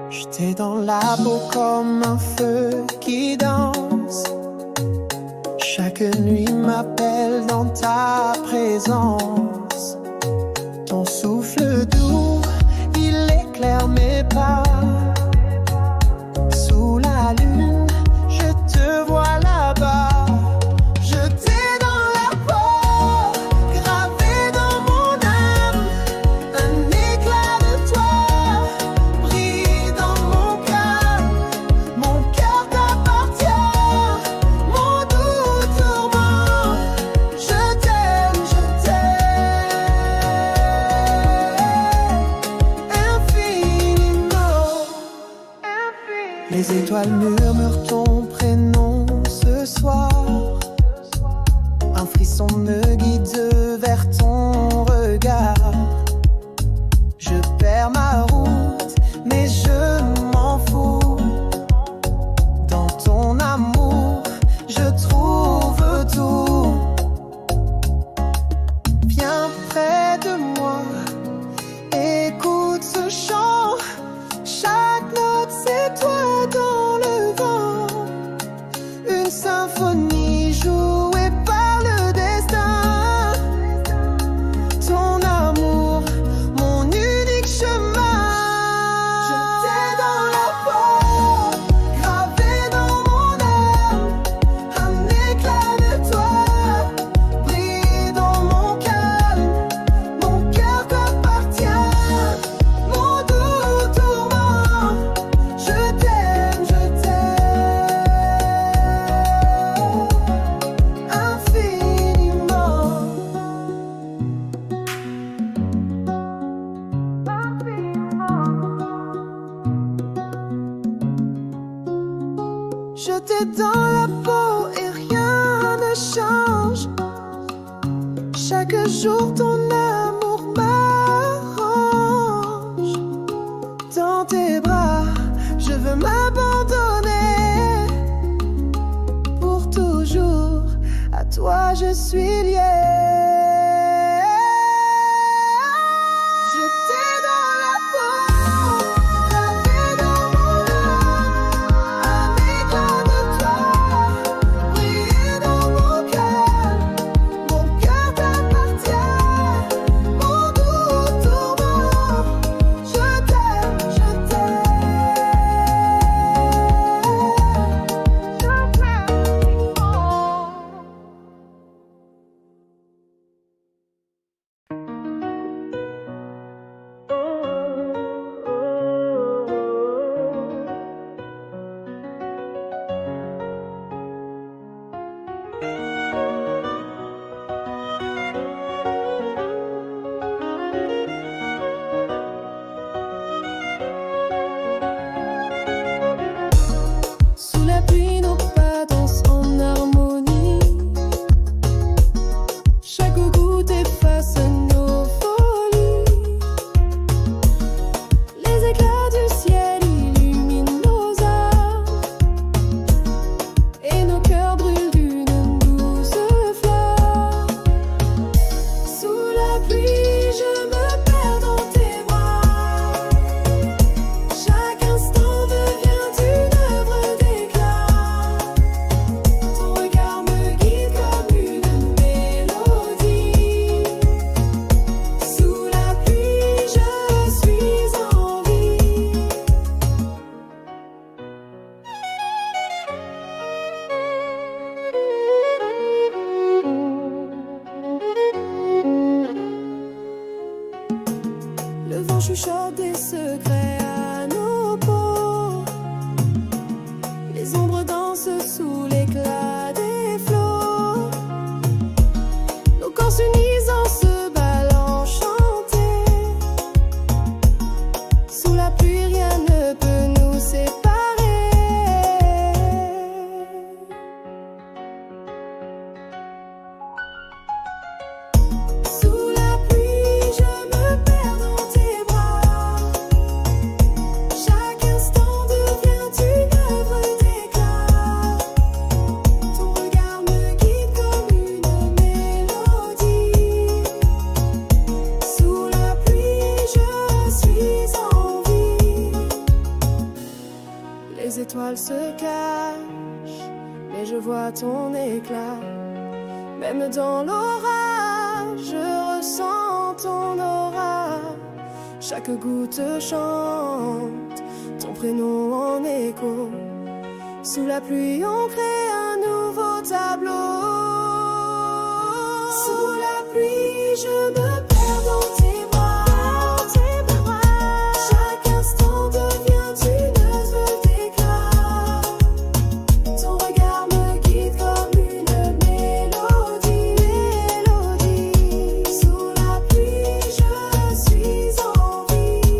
J'étais dans la peau comme un feu qui danse. Chaque nuit m'appelle dans ta présence. Ton souffle doux, il éclaire mes pas. Sous la lune, je te vois là-bas. Je t'ai dans la peau, gravé dans mon âme. Un éclat de toi brille dans mon cœur. Mon cœur t'appartient, mon doux tourment. Je t'aime infiniment. Les étoiles murmurent ton prénom ce soir. Un frisson me guide vers ton regard. Je perds ma route, mais je m'en fous. Dans ton amour, je trouve tout. Viens près de moi, écoute ce chant. Chaque note, c'est toi dans le vent. Une symphonie jouée par le destin. change. Chaque jour ton amour m'arrange. Dans tes bras, je veux m'abandonner. Pour toujours, à toi je suis liée. Chuchote des secrets à nos peaux. Les ombres dansent sous l'éclat des flots. Nos corps s'unissent en se ballant chanter. Sous la pluie, rien ne peut nous séparer. Sous la pluie, je me perds dans tes bras. Chaque instant devient une œuvre d'éclat. Ton regard me guide comme une mélodie. Sous la pluie, je suis en vie. Les étoiles se cachent, mais je vois ton éclat. Même dans l'orage, je ressens ton aura. Chaque goutte chante ton prénom en écho. Sous la pluie, on crée un nouveau tableau. Sous la pluie, je me perds dans tes bras. Chaque instant devient une œuvre d'éclat. Ton regard me guide comme une mélodie. Sous la pluie, je suis en vie.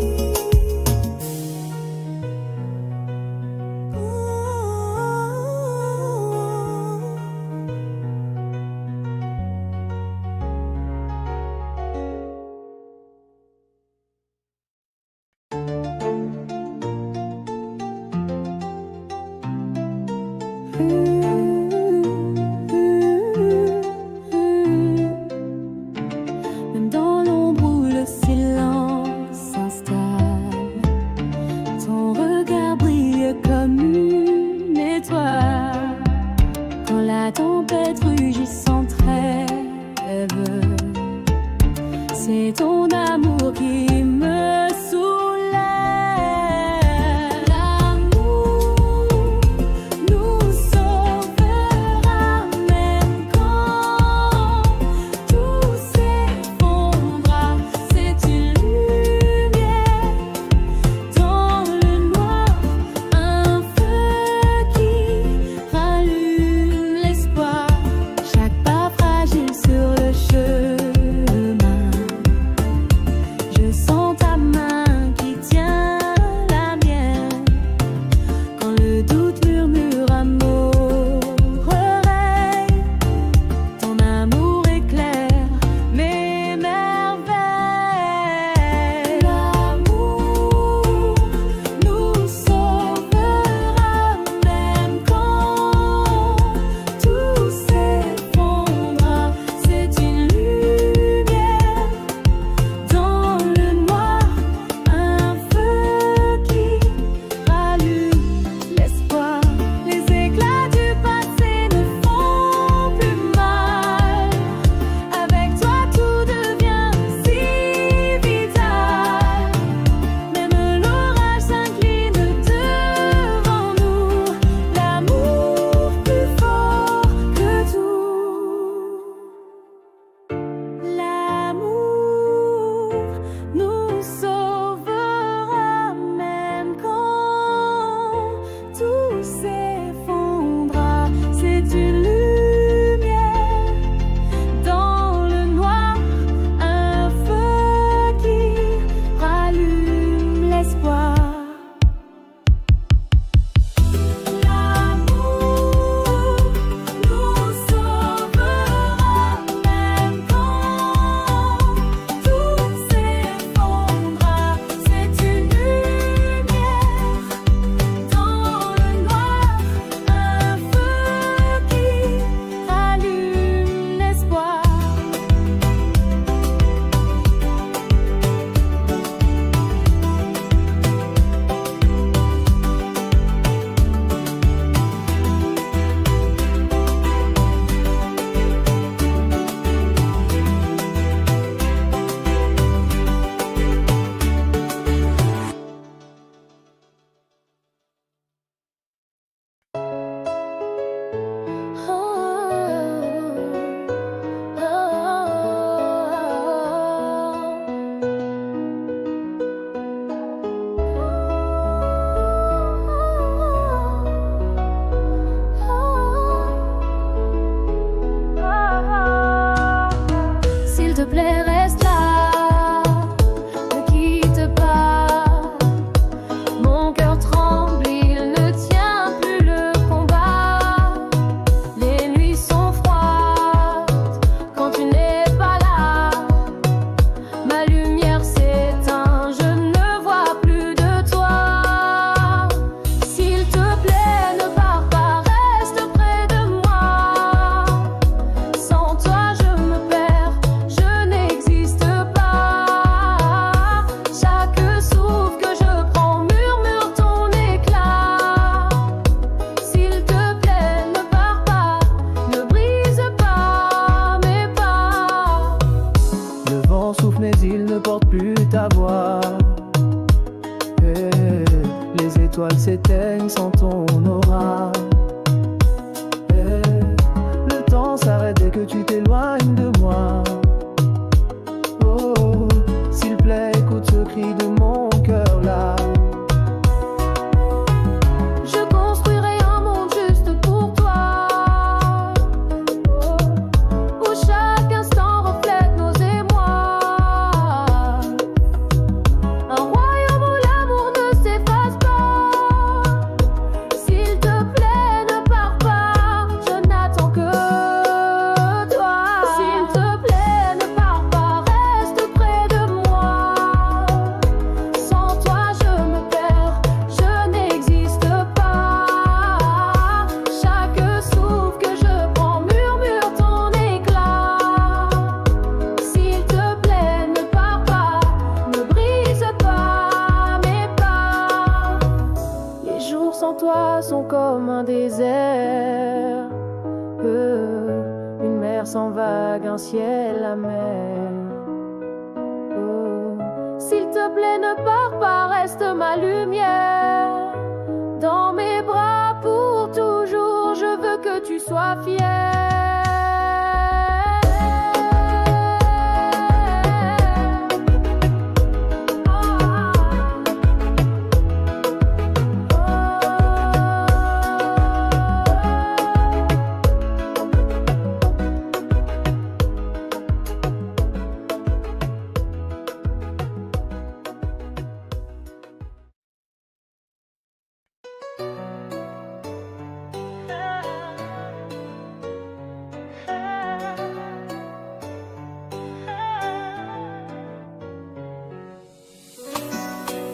S'il te plaît, reste là, ne quitte pas. Mon cœur tremble, il ne tient plus le combat. Les nuits sont froides quand tu n'es pas là. Ma lumière s'éteint, je ne vois plus de toi. S'il te plaît, ne pars pas, reste près de moi. Sans toi, je me perds, je n'existe pas. Chaque souffle que je prends murmure ton éclat. S'il te plaît, ne pars pas, ne brise pas mes pas. Le vent souffle mais il ne porte plus ta voix. Les étoiles s'éteignent sans ton aura. Le temps s'arrête dès que tu t'éloignes de moi. Oh, s'il te plaît, écoute ce cri de mon cœur là. Je construirai un monde juste pour toi, où chaque instant reflète nos émois. Un royaume où l'amour ne s'efface pas. S'il te plaît, ne pars pas, je n'attends que toi. S'il te plaît, ne pars pas, reste près de moi. Sans toi, je me perds, je n'existe pas. Chaque souffle que je prends murmure ton éclat. S'il te plaît, ne pars pas, ne brise pas mes pas. Les jours sans toi sont comme un désert, une mer sans vagues, un ciel amer. Oh, s'il te plaît, ne pars pas, reste ma lumière. Dans mes bras pour toujours, je veux que tu sois fière.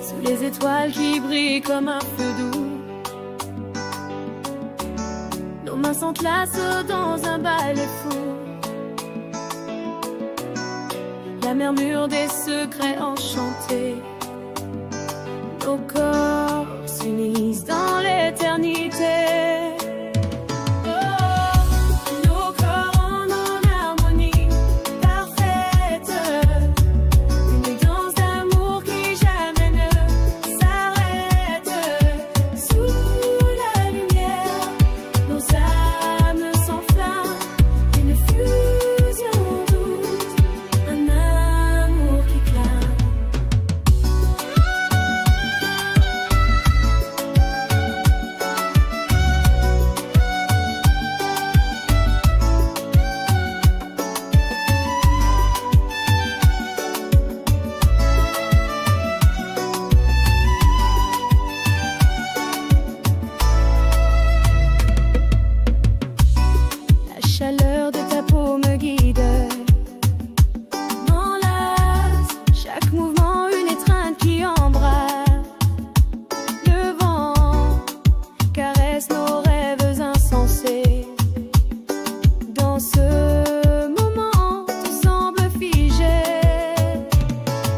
Sous les étoiles qui brillent comme un feu doux, nos mains s'enlacent dans un ballet fou. La murmure des secrets enchantés, nos corps s'unissent dans l'éternité. Nos corps en harmonie parfaite, une danse d'amour qui jamais ne s'arrête. Sous la lumière, nos âmes s'enflamment, une fusion douce, un amour qui clame. La chaleur de ta peau me guide, m'enlace, chaque mouvement une étreinte qui embrase. Le vent caresse nos rêves insensés. Dans ce moment, tout semble figé.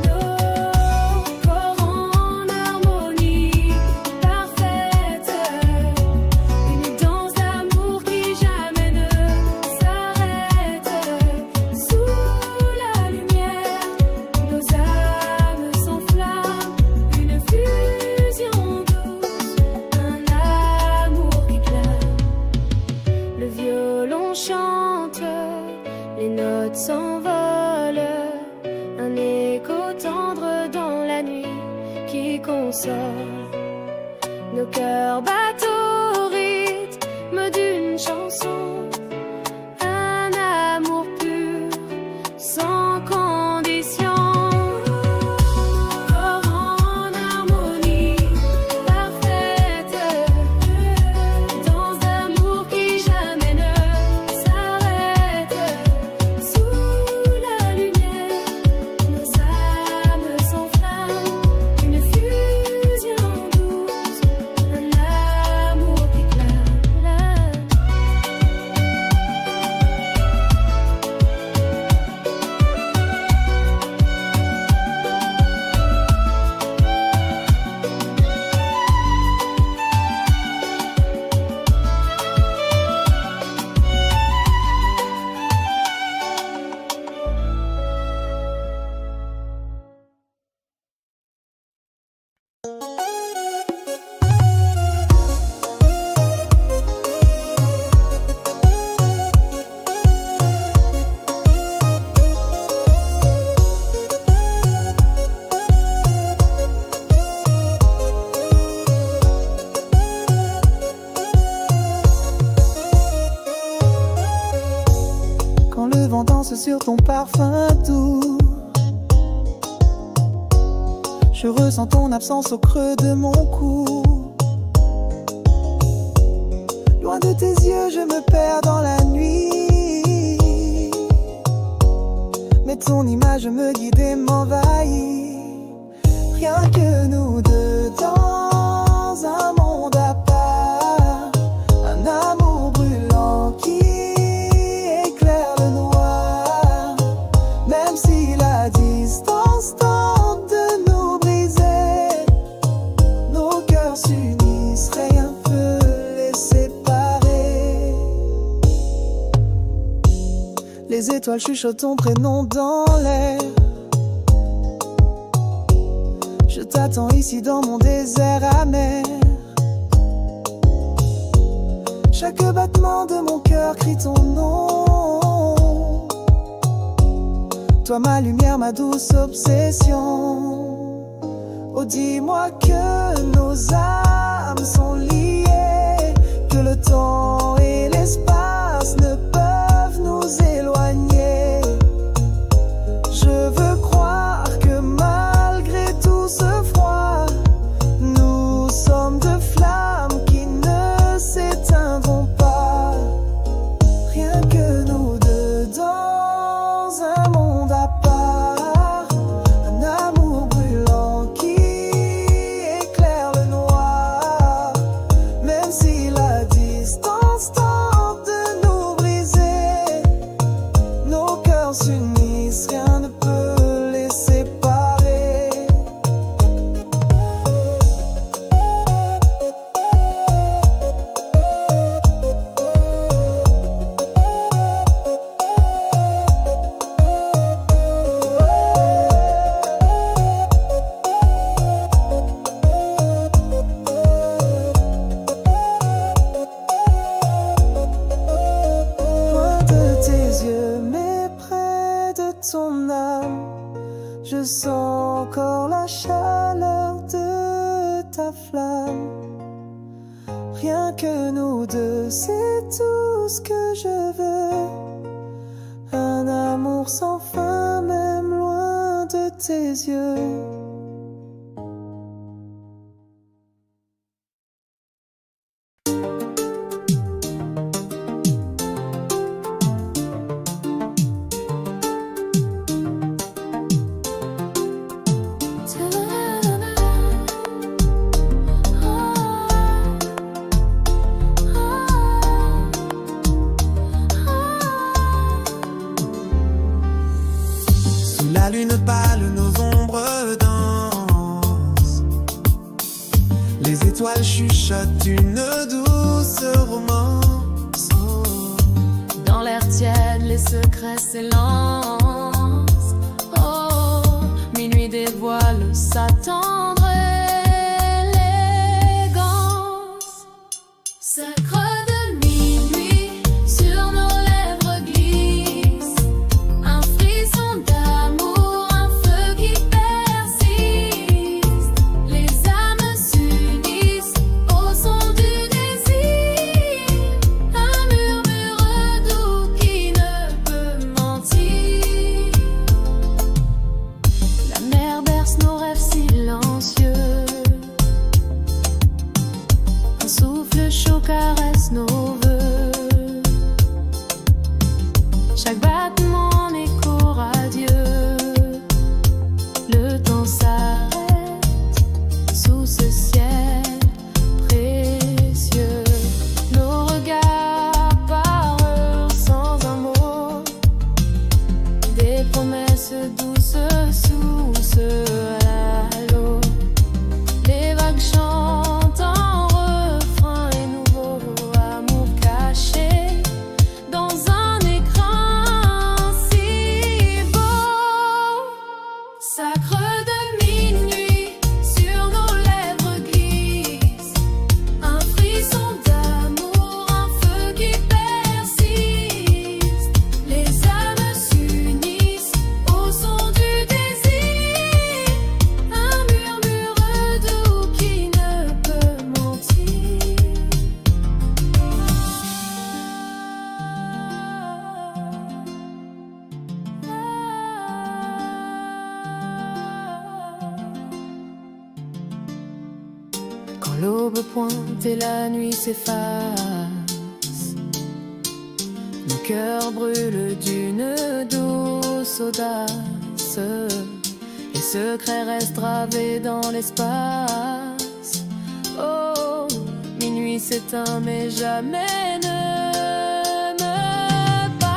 Nos corps en harmonie parfaite, une danse d'amour qui jamais ne s'arrête. Sous la lumière, nos âmes s'enflamment, une fusion douce, un amour qui clame. Le violon chante, les notes s'envolent, un écho tendre dans la nuit qui console. Nos cœurs battent au rythme d'une chanson, un amour pur, sans le vent danse sur ton parfum doux. Je ressens ton absence au creux de mon cou. Loin de tes yeux, je me perds dans la nuit. Mais ton image me guide et m'envahit. Rien que nous deux dans un monde à part. Un amour brûlant qui éclaire le noir. Même si la distance tente de nous briser, nos cœurs s'unissent, rien peut les séparer. Les étoiles chuchotent ton prénom dans l'air. Je t'attends ici dans mon désert amer. Chaque battement de mon cœur crie ton nom. Toi ma lumière, ma douce obsession. Oh dis-moi que nos âmes sont liées, que le temps et l'espace ne peuvent nous éloigner. Je veux croire que malgré tout ce froid, nous sommes deux flammes qui ne s'éteindront pas. Rien que nous deux dans un monde à part. Un amour brûlant qui éclaire le noir. Même si la distance tente de nous briser, nos cœurs s'unissent, rien ne peut les séparer. Loin de tes yeux, mais près de ton âme, je sens encore la chaleur de ta flamme. Rien que nous deux, c'est tout ce que je veux. Un amour sans fin, même loin de tes yeux. Sous la lune pâle, nos ombres dansent. Les étoiles chuchotent une douce romance. Dans l'air tiède, les secrets s'élancent. Oh, minuit dévoile sa tendre élégance. Secret de minuit, sur nos lèvres glisse un frisson d'amour, un feu qui persiste. Les âmes s'unissent au son du désir. Un murmure doux qui ne peut mentir. La mer berce nos rêves silencieux. Un souffle chaud caresse nos vœux. Chaque battement en écho radieux. Le temps s'arrête sous ce ciel précieux. Nos regards parlent sans un mot. Des promesses douces sous ce halo. Les vagues chantent en refrain et nouveau amour caché dans un écrin l'aube pointe et la nuit s'efface, mon cœur brûle d'une douce audace, et secrets restent gravés dans l'espace. Oh, minuit s'éteint mais jamais ne me passe.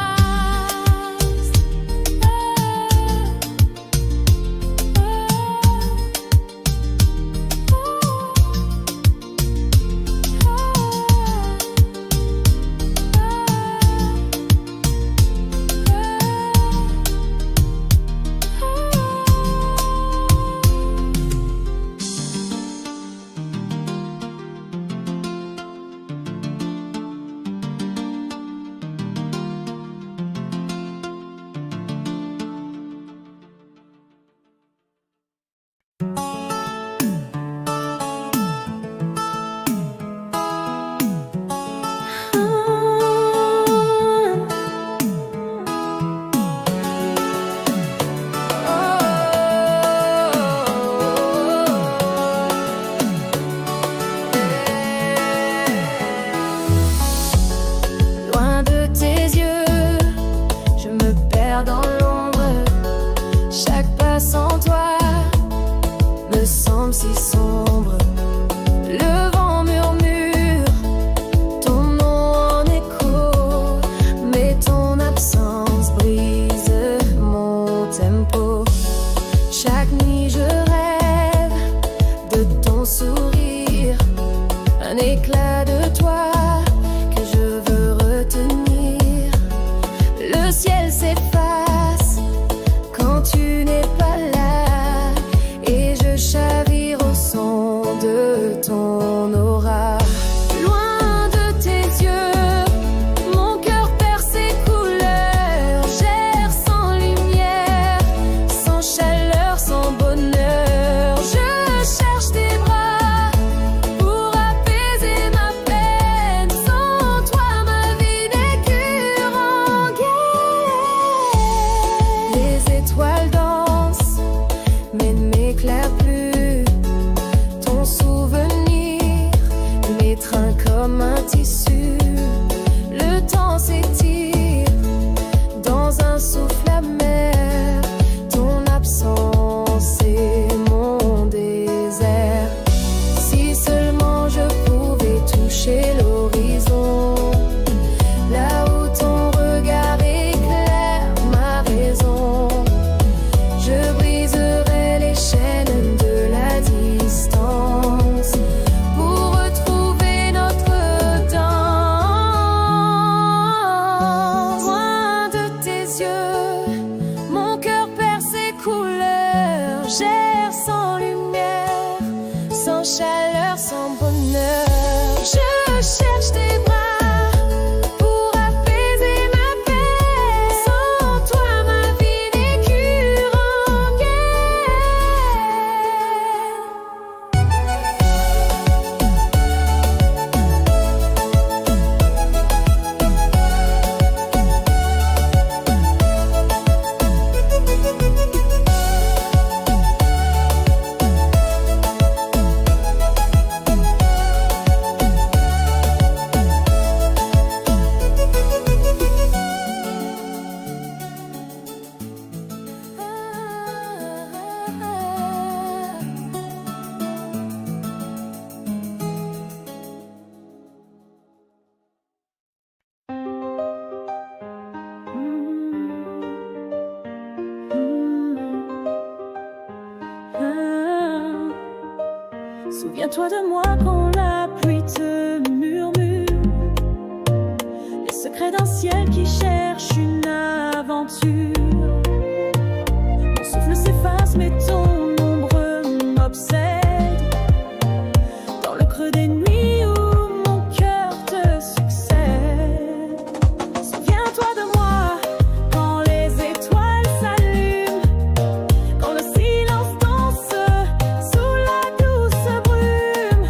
Souviens-toi de moi quand la pluie te murmure les secrets d'un ciel qui cherche une aventure. Mon souffle s'efface mais ton ombre m'obsède dans le creux des nuits où mon cœur te succède. Souviens-toi de moi quand les étoiles s'allument, quand le silence danse sous la douce brume.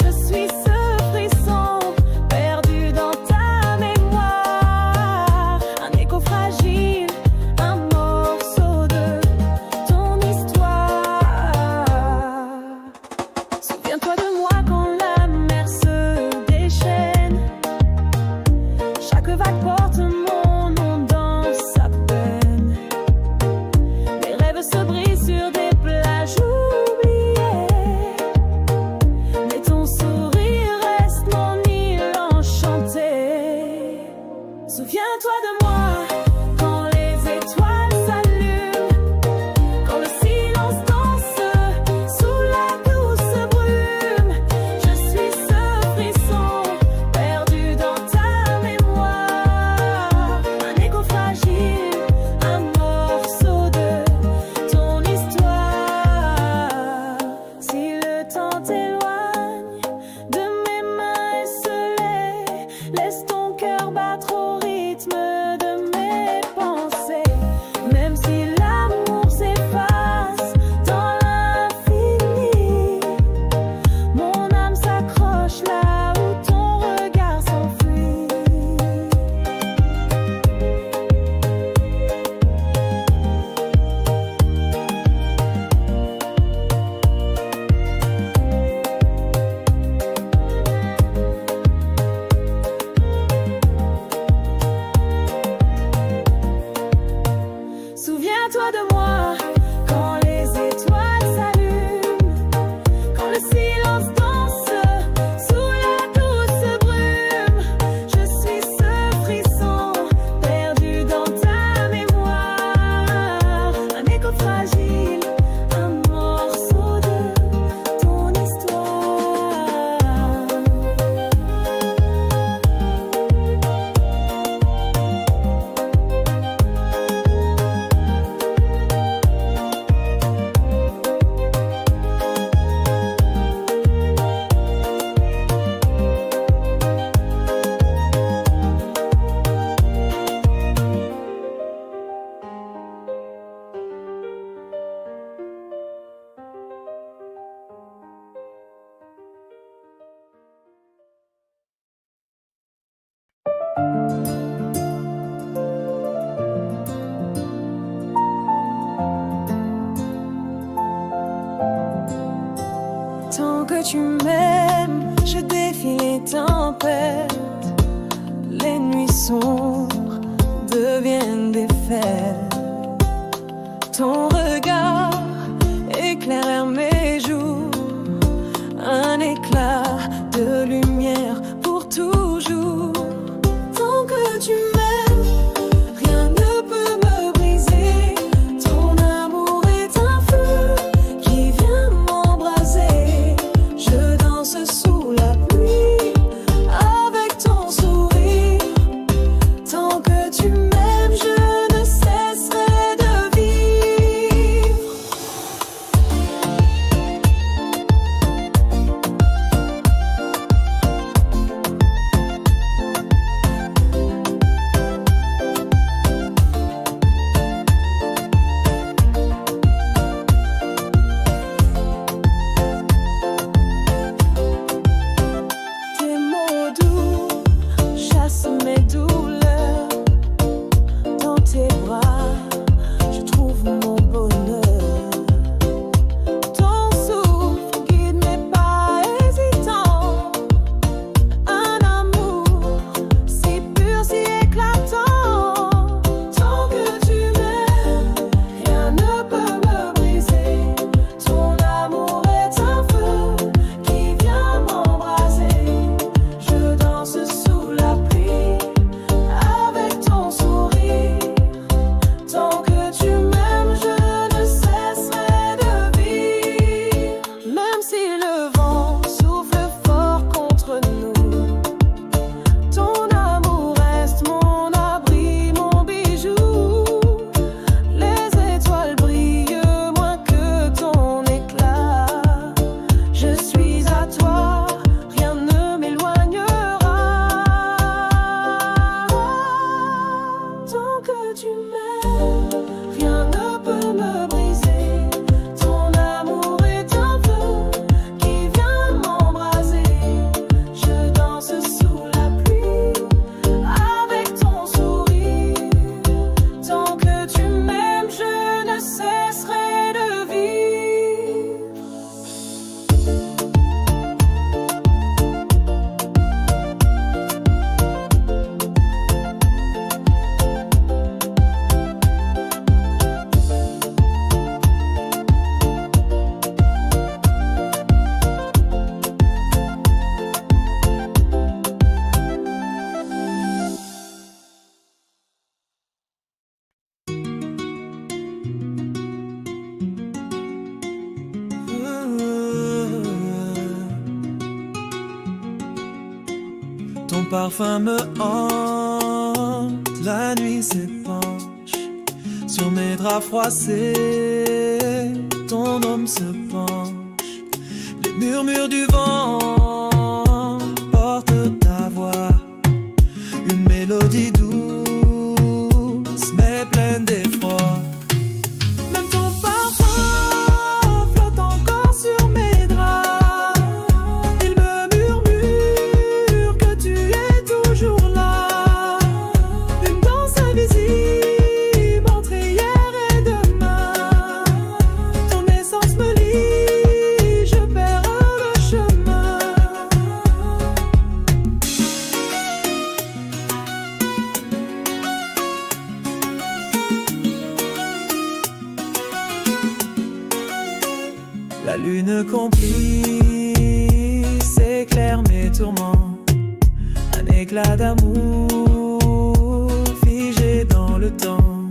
Je suis ce frisson perdu dans ta mémoire, un écho fragile souviens-toi de moi quand les étoiles s'allument, quand le silence danse sous la douce brume. Je suis ce frisson perdu dans ta mémoire, un écho fragile, un morceau de ton histoire. Tant que tu m'aimes, je défie les tempêtes. Les nuits sombres deviennent des fêtes. Ton regard éclaire mes jours, un éclat de lumière pour toujours. Tant que tu m'aimes, rien ne peut me briser. Ton amour est un feu qui vient m'embraser. Je danse sous la pluie avec ton sourire. Tant que tu m'aimes, je ne cesserai de vivre. Tes mots doux chassent mes douleurs. Dans tes bras, je trouve mon bonheur. Ton souffle guide mes pas hésitants. Un amour si pur, si éclatant. Tant que tu m'aimes, rien ne peut me briser. Ton amour est un feu qui vient m'embraser. Je danse sous la pluie avec ton sourire. Tant que tu m'aimes, je ne cesserai de vivre. Même si le vent souffle fort contre nous, ton amour reste mon abri, mon bijou. Les étoiles brillent moins que ton éclat. Je suis à toi, rien ne m'éloignera. Tant que tu m'aimes, rien ne peut me briser. Ton amour est un feu qui vient m'embraser. Je danse sous la pluie avec ton sourire. Tant que tu m'aimes, je ne cesserai de vivre. Ton parfum me hante, la nuit s'épanche sur mes draps froissés. Ton homme se penche, les murmures du vent portent ta voix, une mélodie douce mais pleine d'effroi. Même ton parfum flotte encore sur mes draps. Il me murmure que tu es toujours là. Une danse invisible entre hier et demain. Ton essence me lie, je perds le chemin. La lune complice éclaire mes tourments. Un éclat d'amour figé dans le temps.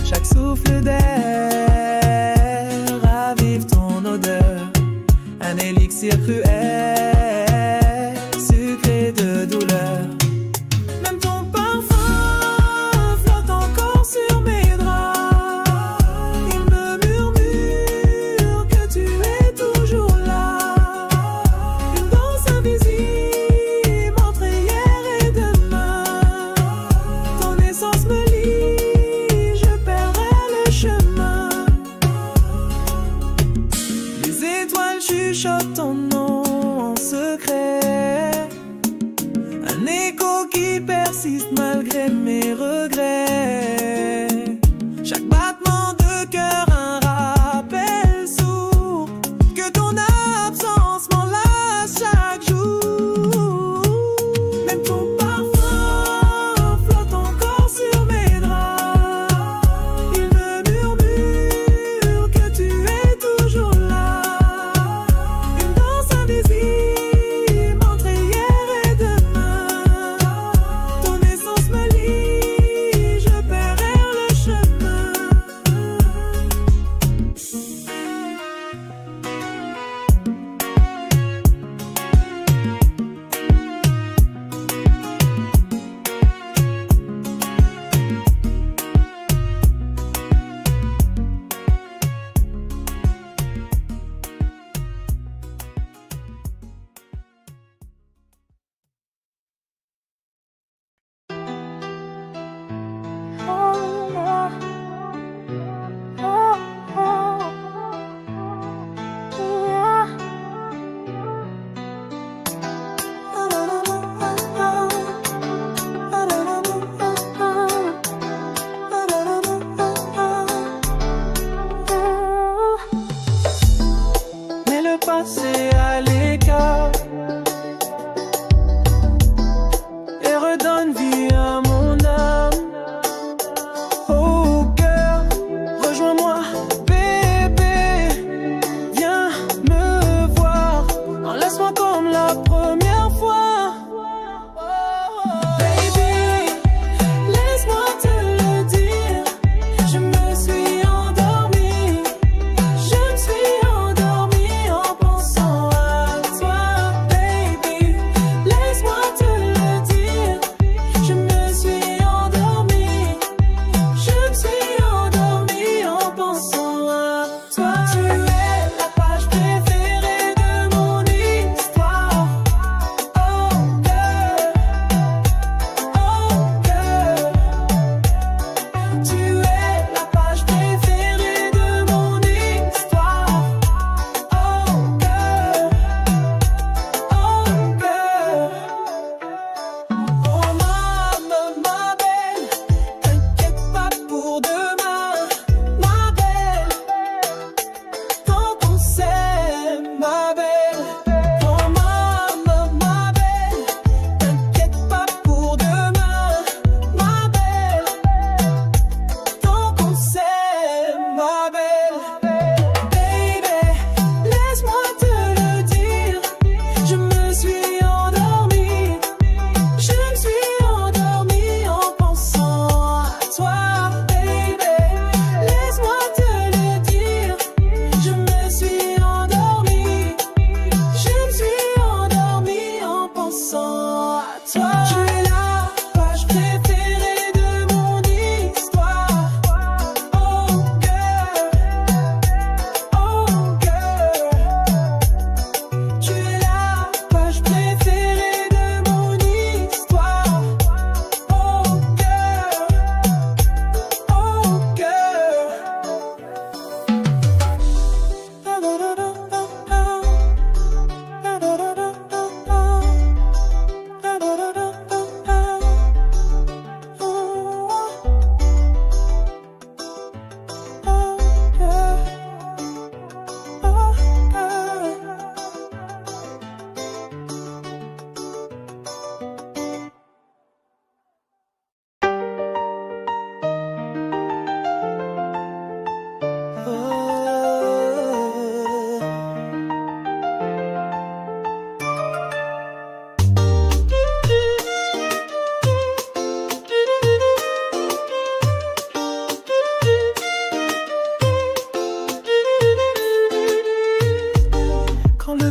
Chaque souffle d'air ravive ton odeur. Un élixir cruel, sucré de douleur. Même ton parfum flotte encore sur mes draps. Il me murmure que tu es toujours là. Une danse invisible entre hier et demain. Ton essence me lie, je perdrai le chemin. Les étoiles chuchotent ton nom.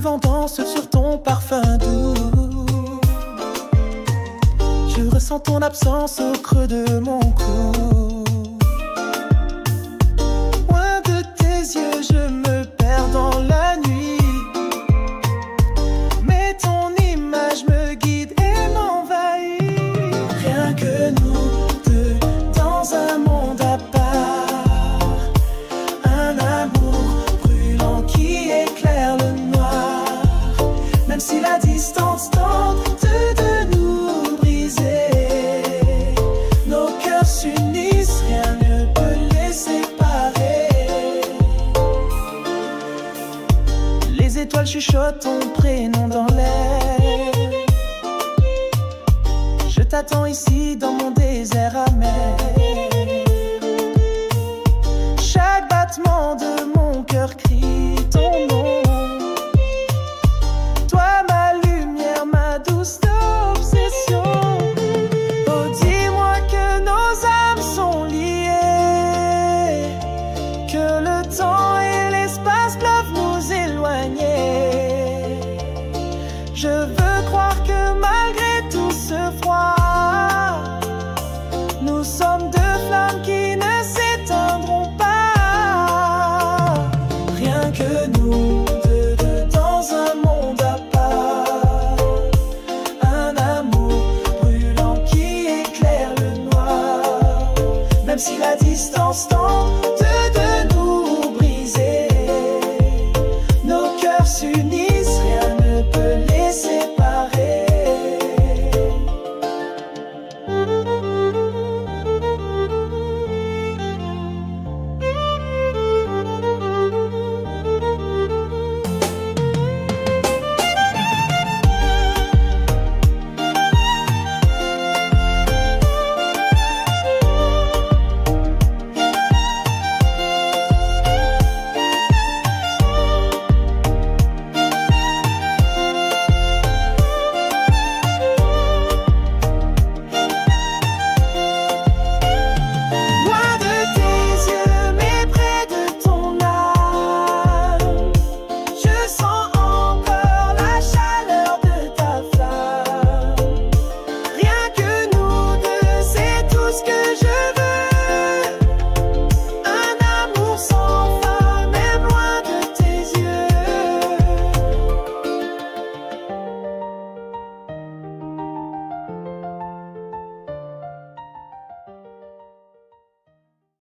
vent danse sur ton parfum doux. Je ressens ton absence au creux de mon cou. Loin de tes yeux, je me perds dans la nuit. Mais ton image me guide et m'envahit. Rien que nous deux dans un monde à part. Un amour brûlant qui éclaire le noir. Même si la distance tente de nous briser, nos cœurs s'unissent, rien ne peut les séparer. Les étoiles chuchotent ton prénom dans l'air. Je t'attends ici dans mon désert amer. Chaque battement de mon cœur crie ton nom. Toi ma lumière, ma douce obsession. Oh dis-moi que nos âmes sont liées, que le temps et l'espace peuvent nous éloigner. Je veux croire que malgré tout ce froid, nous sommes deux flammes qui ne s'éteindront pas. Rien que nous deux dans un monde à part. Un amour brûlant qui éclaire le noir. Même si la distance tente de